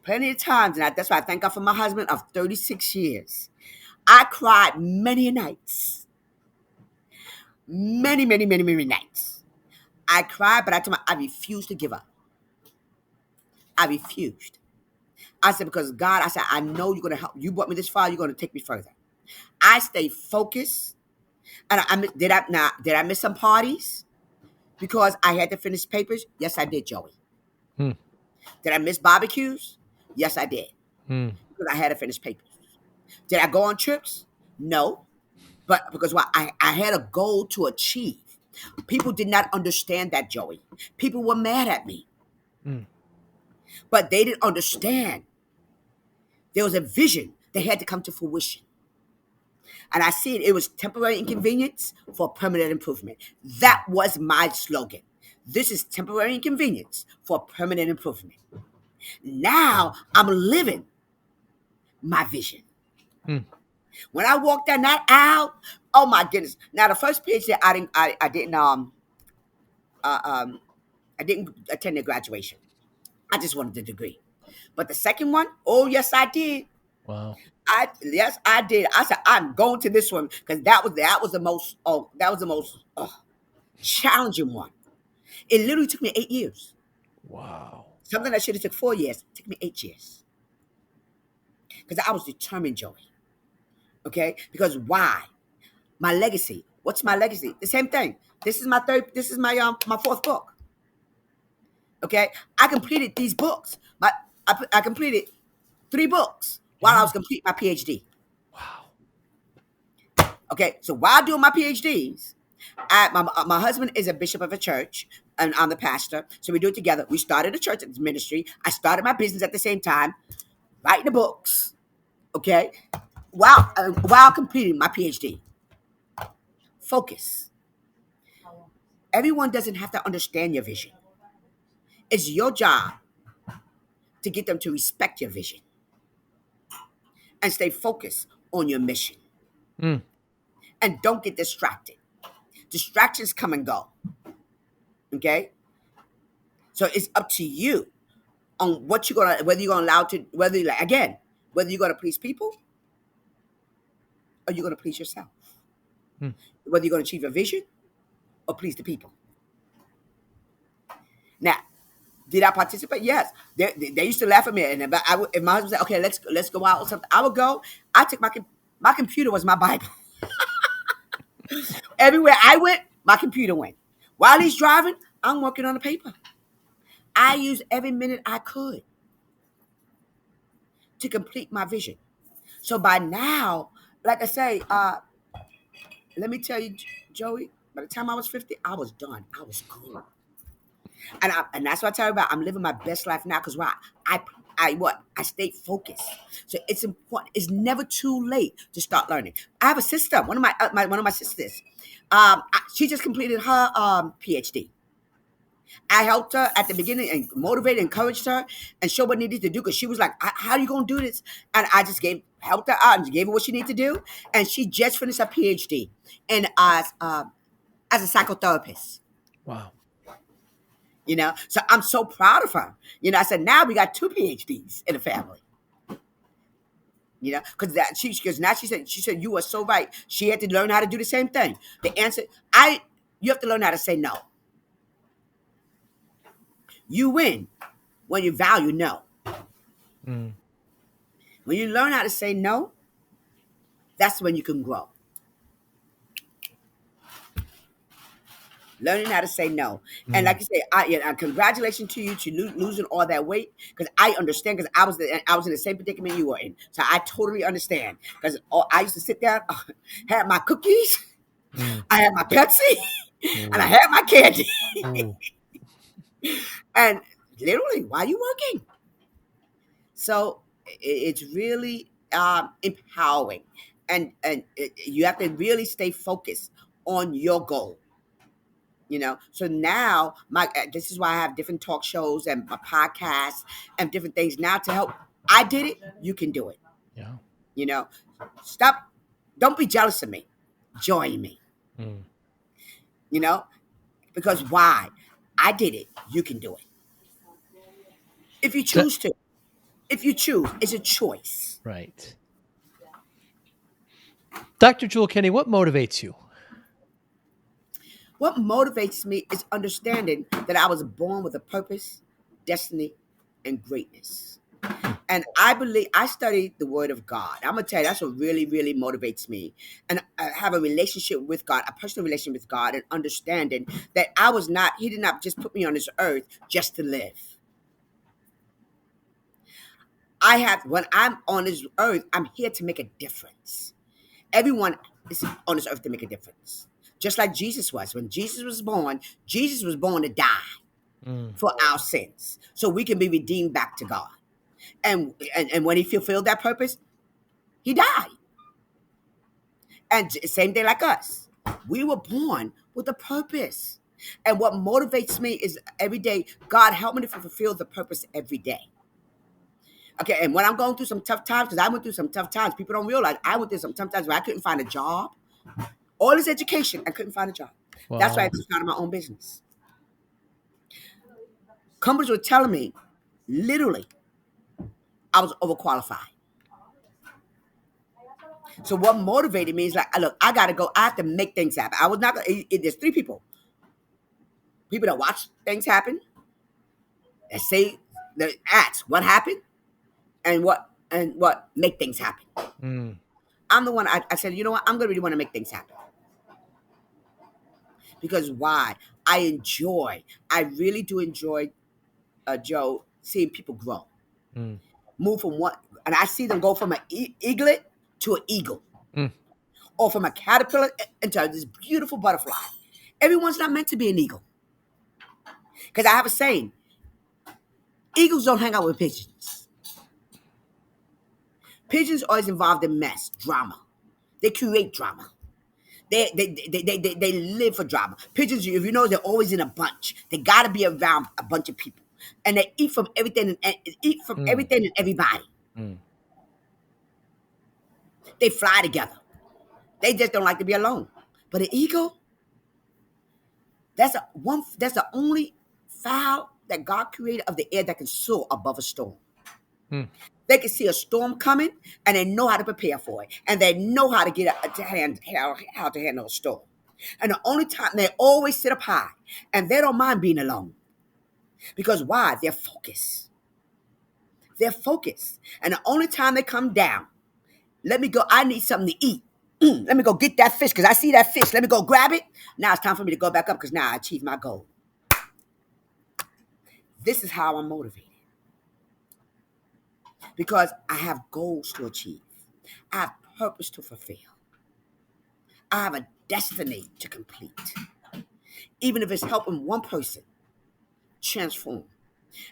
Plenty of times, and that's why I thank God for my husband of 36 years. I cried many nights, many nights. I cried, but I told I refused to give up. I refused. I said, because God, I said, I know you're going to help. You brought me this far. You're going to take me further. I stay focused. And did I miss some parties because I had to finish papers? Yes, I did, Joey. Hmm. Did I miss barbecues? Yes, I did Hmm. because I had to finish papers. Did I go on trips? No, but because I had a goal to achieve. People did not understand that, Joey. People were mad at me, Hmm. but they didn't understand. There was a vision that had to come to fruition. And I see it was temporary inconvenience for permanent improvement. That was my slogan. This is temporary inconvenience for permanent improvement. Now I'm living my vision. Hmm. When I walked down that aisle, oh my goodness! Now the first PhD, uh, um, I didn't attend the graduation. I just wanted the degree. But the second one, oh yes, I did. Wow. Yes, I did. I said I'm going to this one because that was the most challenging one. It literally took me 8 years. Wow. Something that should have took 4 years took me 8 years because I was determined, Joey. Okay, because why? My legacy. What's my legacy? The same thing. This is my third. This is my fourth book. Okay, I completed these books. I completed 3 books while I Yeah. was completing my PhD. Wow. Okay, so while doing my PhDs, my husband is a bishop of a church, and I'm the pastor. So we do it together. We started a church ministry. I started my business at the same time, writing the books. Okay, while completing my PhD. Focus. Everyone doesn't have to understand your vision. It's your job to get them to respect your vision and stay focused on your mission. Mm. And don't get distracted. Distractions come and go. Okay? So it's up to you on what you're gonna, whether you're gonna allow to, whether you like, again, whether you're gonna please people or you're gonna please yourself. Mm. Whether you're gonna achieve your vision or please the people. Now, did I participate? Yes. They used to laugh at me, and if my husband said, "Okay, let's go out or something," I would go. I took my computer was my Bible. Everywhere I went, my computer went. While he's driving, I'm working on the paper. I used every minute I could to complete my vision. So by now, like I say, let me tell you, Joey, by the time I was 50, I was done. I was good. And that's what I tell you about. I'm living my best life now because why? I stayed focused. So it's important. It's never too late to start learning. I have a sister, one of my sisters. She just completed her PhD. I helped her at the beginning and motivated, encouraged her, and showed what needed to do because she was like, "How are you gonna do this?" And I just helped her out and gave her what she needed to do. And she just finished her PhD and as a psychotherapist. Wow. So I'm so proud of her. I said now we got two PhDs in the family. Because now she said you were so right. She had to learn how to do the same thing. The answer, you have to learn how to say no. You win when you value no. Mm. When you learn how to say no, that's when you can grow. Learning how to say no. And like you say, congratulations to you to losing all that weight because I understand because I was in the same predicament you were in. So I totally understand because I used to sit there, had my cookies, Mm. I had my Pepsi, and I Ooh. had my candy. Ooh. And literally, why are you working? So it's really empowering, and you have to really stay focused on your goal. So now this is why I have different talk shows and a podcast and different things now to help. I did it, you can do it. Yeah. You know, stop, don't be jealous of me. Join me. Mm. You know, because why? I did it, you can do it. If you That- choose to. If you choose, it's a choice. right. Dr. Julwel Kenney, what motivates you? What motivates me is understanding that I was born with a purpose, destiny, and greatness. And I study the word of God. I'm going to tell you, that's what really, really motivates me. And I have a relationship with God, a personal relationship with God, and understanding that He did not just put me on this earth just to live. When I'm on this earth, I'm here to make a difference. Everyone is on this earth to make a difference. Just like Jesus was. When Jesus was born to die Mm. for our sins so we can be redeemed back to God. And when he fulfilled that purpose, he died. And same thing like us. We were born with a purpose. And what motivates me is every day, God help me to fulfill the purpose every day. Okay, and when I'm going through some tough times, because I went through some tough times, people don't realize I went through some tough times where I couldn't find a job. All this education, I couldn't find a job. That's why I Wow. just started my own business. Companies were telling me, literally, I was overqualified. So what motivated me is like, look, I got to go. I have to make things happen. I was not. There's three people. People that watch things happen, that say, that ask what happened, and what make things happen. Mm. I'm the one. I said, you know what? I'm gonna really want to make things happen because why? I really do enjoy, Joe, seeing people grow, Mm. move from one, and I see them go from an eaglet to an eagle, Mm. or from a caterpillar into this beautiful butterfly. Everyone's not meant to be an eagle. Because I have a saying, eagles don't hang out with pigeons. Pigeons always involved in mess, drama. They create drama. They live for drama. Pigeons, if you know, they're always in a bunch. They got to be around a bunch of people, and they eat from everything and Mm. everything and everybody. Mm. They fly together. They just don't like to be alone. But an eagle, That's the only fowl that God created of the air that can soar above a storm. Mm. They can see a storm coming, and they know how to prepare for it, and they know how to how to handle a storm. And the only time they always sit up high, and they don't mind being alone, because why? They're focused. They're focused, and the only time they come down, let me go. I need something to eat. Let me go get that fish because I see that fish. Let me go grab it. Now it's time for me to go back up because now I achieved my goal. This is how I'm motivated. Because I have goals to achieve. I have purpose to fulfill. I have a destiny to complete. Even if it's helping one person transform.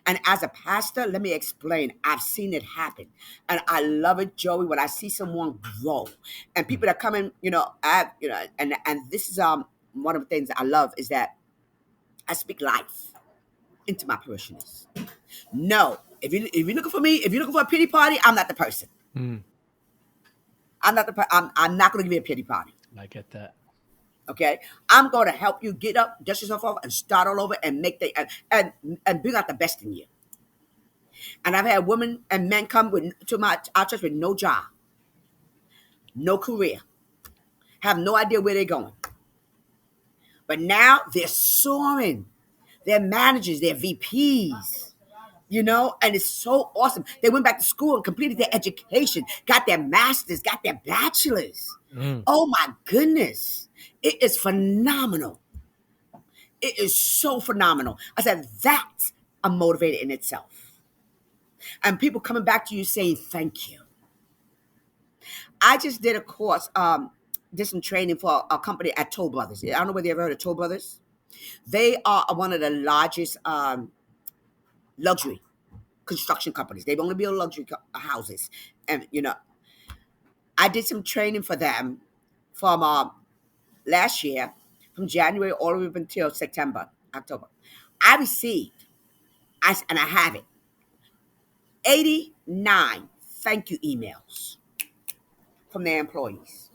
And as a pastor, let me explain. I've seen it happen. And I love it, Joey, when I see someone grow. And people that come in, and this is one of the things I love is that I speak life into my parishioners. No, if you're looking for me, if you're looking for a pity party, I'm not the person. Mm. I'm not going to give you a pity party. I get that. Okay, I'm going to help you get up, dust yourself off, and start all over, and and bring out the best in you. And I've had women and men come to our church with no job, no career, have no idea where they're going, but now they're soaring. They're managers, they're VPs. And it's so awesome. They went back to school and completed their education, got their master's, got their bachelor's. Mm. Oh my goodness. It is phenomenal. It is so phenomenal. I said, that's a motivator in itself. And people coming back to you saying, thank you. I just did a course, did some training for a company at Toll Brothers. I don't know whether you ever heard of Toll Brothers. They are one of the largest luxury construction companies. They've only built luxury houses. And, I did some training for them from last year, from January all the way up until October. I received, and I have it, 89 thank you emails from their employees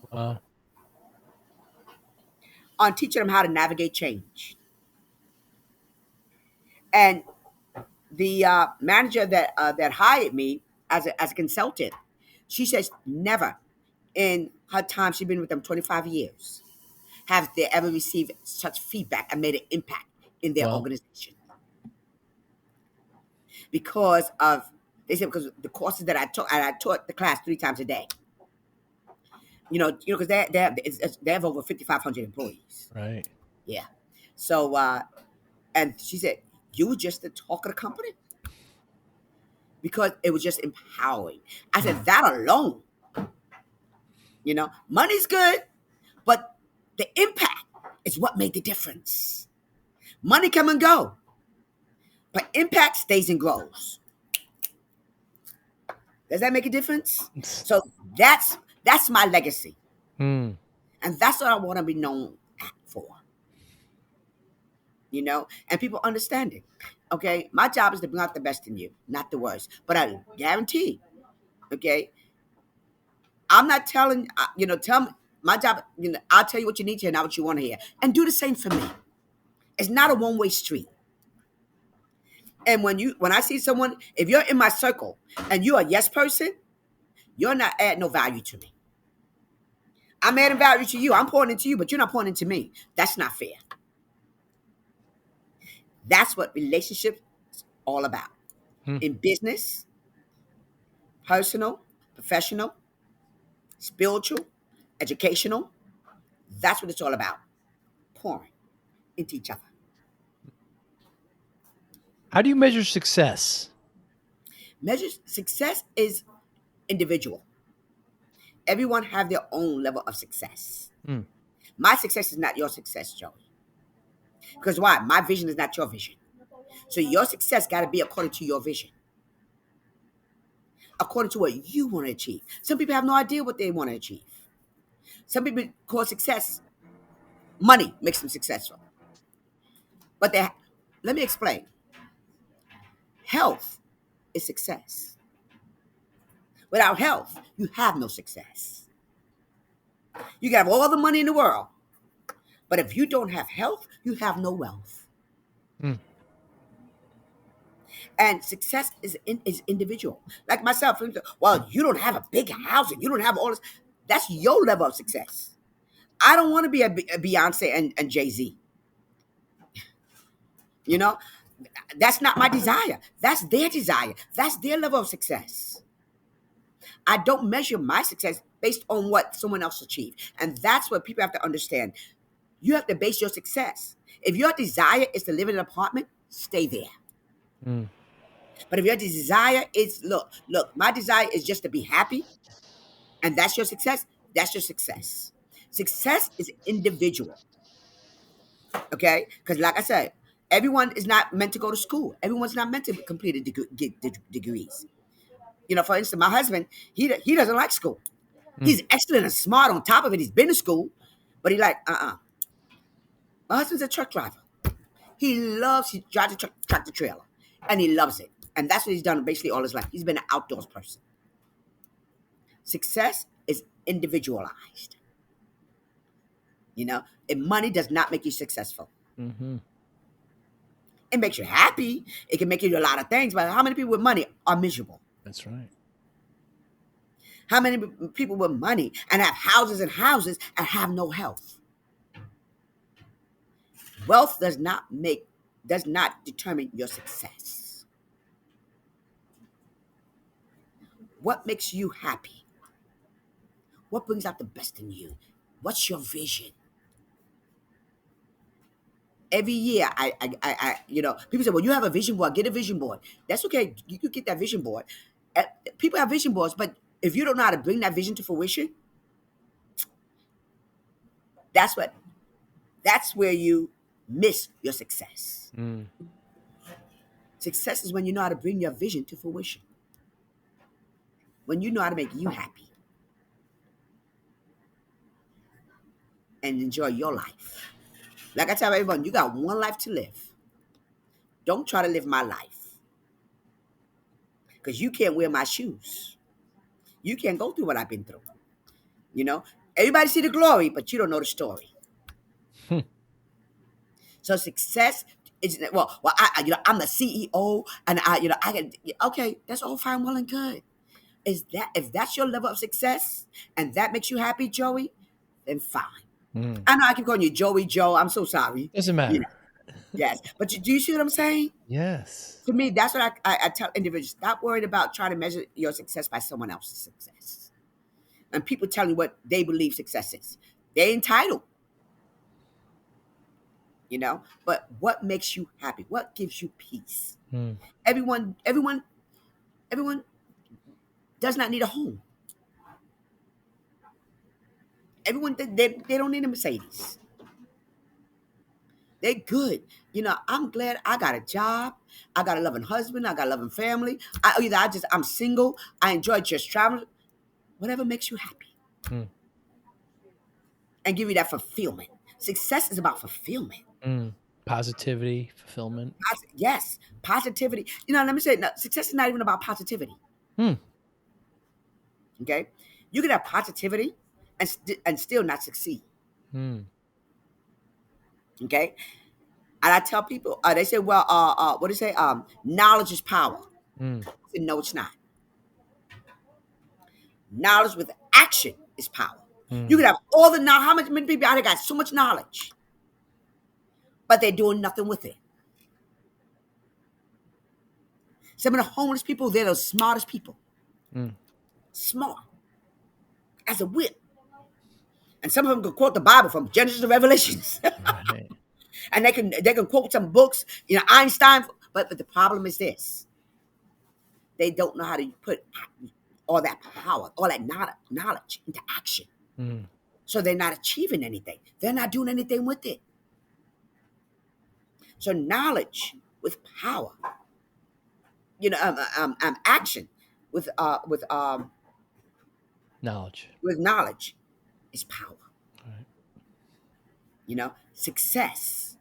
on teaching them how to navigate change. And the manager that hired me as a consultant, she says never in her time, she's been with them 25 years, have they ever received such feedback and made an impact in their organization. Because because the courses that I taught, and I taught the class 3 times a day. Because they have over 5,500 employees. Right. Yeah. So, and she said, you were just the talk of the company? Because it was just empowering. I said, that alone, money's good, but the impact is what made the difference. Money come and go, but impact stays and grows. Does that make a difference? So that's my legacy. Mm. And that's what I want to be known for. And people understand it. Okay, my job is to bring out the best in you, not the worst. But I guarantee, okay, I'm not telling, tell me, my job, I'll tell you what you need to hear, not what you want to hear. And do the same for me. It's not a one-way street. And when I see someone, if you're in my circle and you're a yes person, you're not adding no value to me. I'm adding value to you. I'm pouring into you, but you're not pouring into me. That's not fair. That's what relationships all about. In business, personal, professional, spiritual, educational. That's what it's all about. Pouring into each other. How do you measure success? Success is individual. Everyone have their own level of success. Mm. My success is not your success, Joey. Because why? My vision is not your vision. So your success got to be according to your vision. according to what you want to achieve. Some people have no idea what they want to achieve. Some people call success money makes them successful. But let me explain. Health is success. Without health, you have no success. You can have all the money in the world, but if you don't have health, you have no wealth. Mm. And success is individual. Like myself, well, you don't have a big house and you don't have all this. That's your level of success. I don't want to be a Beyonce and Jay-Z. You know, that's not my desire. That's their desire. That's their level of success. I don't measure my success based on what someone else achieved. And that's what people have to understand. You have to base your success. If your desire is to live in an apartment, stay there. Mm. But if your desire is, look, my desire is just to be happy, and that's your success, that's your success. Success is individual. Okay? Because like I said, everyone is not meant to go to school. Everyone's not meant to complete get degrees. You know, for instance, my husband, he doesn't like school. He's excellent and smart on top of it. He's been to school, but he like, My husband's a truck driver. He drives a tractor trailer, and he loves it. And that's what he's done basically all his life. He's been an outdoors person. Success is individualized. You know, and money does not make you successful. Mm-hmm. It makes you happy. It can make you do a lot of things, but how many people with money are miserable? That's right. How many people with money and have houses and houses and have no health? Wealth does not determine your success. What makes you happy? What brings out the best in you? What's your vision? Every year, people say, well, you have a vision board, get a vision board. That's okay. You could get that vision board. People have vision boards, but if you don't know how to bring that vision to fruition, that's where you miss your success. Mm. Success is when you know how to bring your vision to fruition. When you know how to make you happy and enjoy your life. Like I tell everyone, you got one life to live. Don't try to live my life. Because you can't wear my shoes. You can't go through what I've been through. You know, everybody see the glory, but you don't know the story. So success is I'm the CEO, and I can. Okay, that's all fine, well and good. If that's your level of success and that makes you happy, Joey, then fine. Mm. I know I keep calling you Joey Joe. I'm so sorry. Doesn't matter. You know, yes, but do you see what I'm saying? Yes. To me, that's what I tell individuals. Stop worrying about trying to measure your success by someone else's success. And people tell you what they believe success is. They're entitled. You know, but what makes you happy? What gives you peace? Mm. Everyone does not need a home. Everyone they don't need a Mercedes. They're good. You know, I'm glad I got a job. I got a loving husband. I got a loving family. I'm single. I enjoy just traveling. Whatever makes you happy. Mm. And give you that fulfillment. Success is about fulfillment. Mm. Positivity, fulfillment. Yes, positivity. You know, let me say, no, success is not even about positivity. Mm. Okay, you can have positivity and still not succeed. Mm. Okay, and I tell people, they say, well, what do you say? Knowledge is power. Mm. I said, no, it's not. Knowledge with action is power. Mm. You can have all the knowledge. How many people out there got so much knowledge, but they're doing nothing with it? Some of the homeless people, they're the smartest people. Mm. Smart as a whip. And some of them can quote the Bible from Genesis to Revelations. Right. And they can quote some books, Einstein. But the problem is this. They don't know how to put all that power, all that knowledge into action. Mm. So they're not achieving anything. They're not doing anything with it. So knowledge with power, action with uh with um Knowledge. with knowledge is power. Right. Success,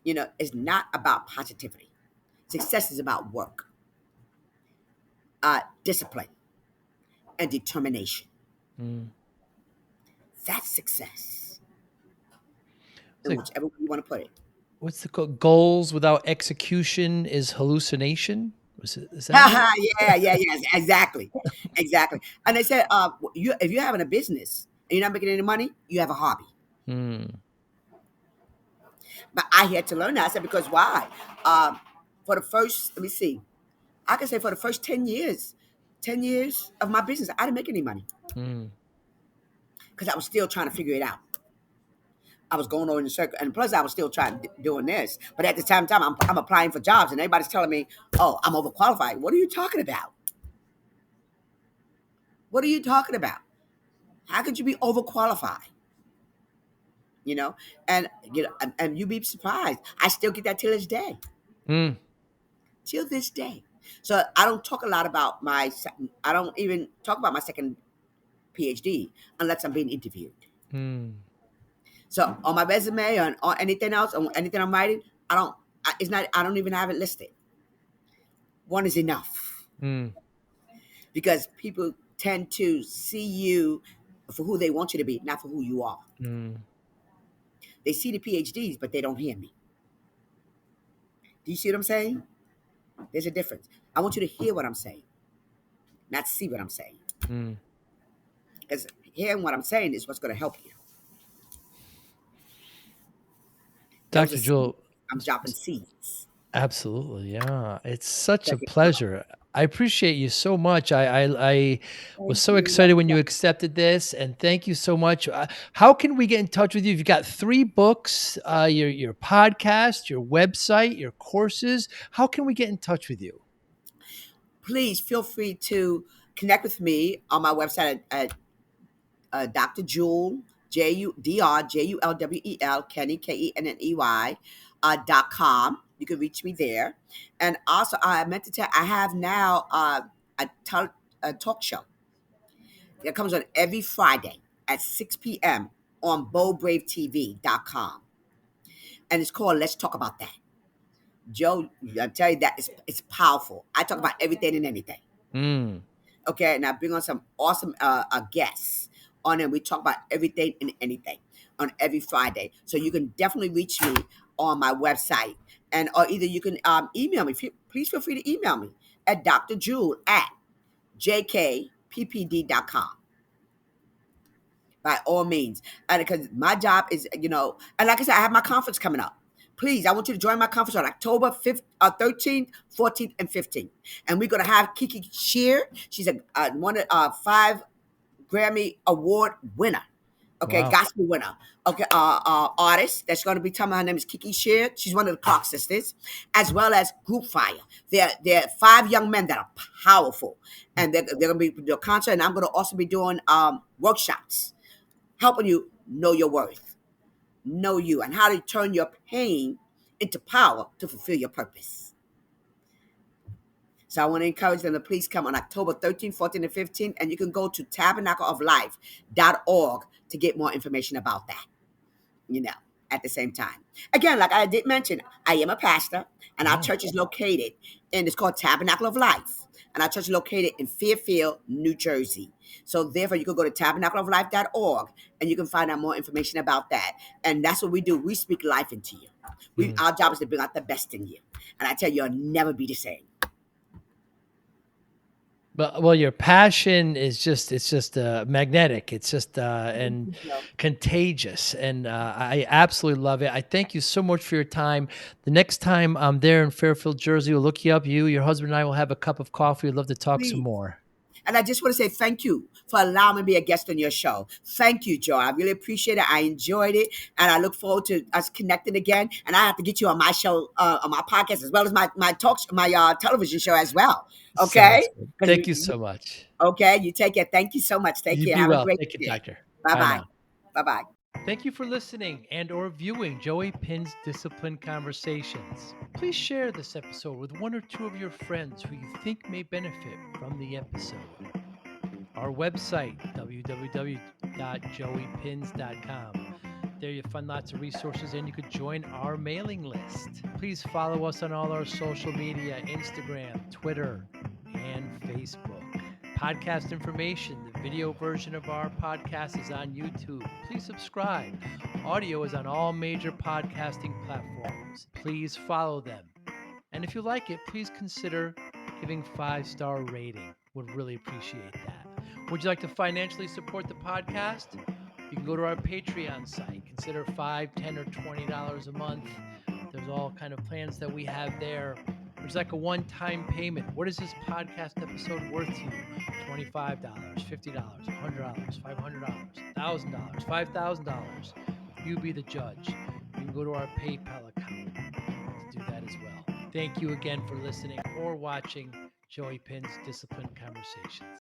is not about positivity. Success is about work, discipline, and determination. Mm. That's success, It's in like, whichever way you want to put it. what's the goals without execution is hallucination? Is that it? Yeah, yeah, yeah, exactly, exactly. And they said, if you're having a business and you're not making any money, you have a hobby. Mm. But I had to learn that. I said, because why? For the first, let me see, I can say for the first 10 years of my business, I didn't make any money Mm. because I was still trying to figure it out. I was going over in the circle, and plus I was still doing this. But at the same time, I'm applying for jobs, and everybody's telling me, "Oh, I'm overqualified." What are you talking about? What are you talking about? How could you be overqualified? You know, and you'd be surprised. I still get that till this day, Mm. till this day. So I don't talk a lot about I don't even talk about my second PhD unless I'm being interviewed. Mm. So on my resume or on anything else, on anything I'm writing, I don't. It's not. I don't even have it listed. One is enough Mm. because people tend to see you for who they want you to be, not for who you are. Mm. They see the PhDs, but they don't hear me. Do you see what I'm saying? There's a difference. I want you to hear what I'm saying, not see what I'm saying. Mm. Because hearing what I'm saying is what's going to help you. Those are Dr. seeds. Jewel, I'm dropping seeds. absolutely, yeah. It's such a Check it out. pleasure. I appreciate you so much. I was Thank so you. excited when you accepted this, and thank you so much. How can we get in touch with you? You've got 3 books, your podcast, your website, your courses. How can we get in touch with you? Please feel free to connect with me on my website at Dr. Jewel, Julwel, Kenney, Kenney, .com. You can reach me there. And also, I meant to tell, I have now a talk show that comes on every Friday at 6 p.m. on BoldBraveTV.com. And it's called Let's Talk About That. Joe, I tell you that it's powerful. I talk about everything and anything. Mm. Okay, and I bring on some awesome guests on, and we talk about everything and anything on every Friday. So you can definitely reach me on my website, and or either you can email me. Please feel free to email me at drjewel at jkppd.com by all means. And because my job is, and like I said, I have my conference coming up. Please, I want you to join my conference on October 5th, 13th, 14th, and 15th. And we're going to have Kiki Shear. She's one of 5 Grammy Award winner. Okay, Wow. gospel winner. Okay, artist that's going to be telling me her name is Kiki Shear. She's one of the Clark sisters, as well as Group Fire. They're 5 young men that are powerful, and they're going to be doing a concert. And I'm going to also be doing workshops, helping you know your worth, know you, and how to turn your pain into power to fulfill your purpose. So I want to encourage them to please come on October 13th, 14th, and 15th, and you can go to tabernacleoflife.org to get more information about that, you know, at the same time. Again, like I did mention, I am a pastor, and our Yeah. church is located, and it's called Tabernacle of Life. And our church is located in Fairfield, New Jersey. So therefore, you can go to tabernacleoflife.org, and you can find out more information about that. And that's what we do. We speak life into you. Mm. Our job is to bring out the best in you. And I tell you, you'll never be the same. But well, your passion is just magnetic. It's just and You know, contagious, and I absolutely love it. I thank you so much for your time. The next time I'm there in Fairfield, Jersey, we'll look you up. You, your husband, and I will have a cup of coffee. We'd love to talk some please. more. And I just want to say thank you for allowing me to be a guest on your show. Thank you, Joe. I really appreciate it. I enjoyed it. And I look forward to us connecting again. And I have to get you on my show, on my podcast, as well as my television show as well. Okay? Sounds good. Thank you so much. Okay, you take care. Thank you so much. Take You care. be Have a well. great Thank you, day. doctor. Bye Bye-bye. now. Bye-bye. Thank you for listening and or viewing Joey Pinz Discipline Conversations. Please share this episode with one or two of your friends who you think may benefit from the episode. Our website, www.joeypins.com. There you'll find lots of resources and you could join our mailing list. Please follow us on all our social media, Instagram, Twitter, and Facebook. Podcast information, the video version of our podcast is on YouTube. Please subscribe. Audio is on all major podcasting platforms. Please follow them. And if you like it, please consider giving 5-star rating. Would really appreciate that. Would you like to financially support the podcast? You can go to our Patreon site. Consider $5, $10, or $20 a month. There's all kind of plans that we have there. There's like a one-time payment. What is this podcast episode worth to you? $25, $50, $100, $500, $1,000, $5,000. You be the judge. You can go to our PayPal account to do that as well. Thank you again for listening or watching Joey Pinz Discipline Conversations.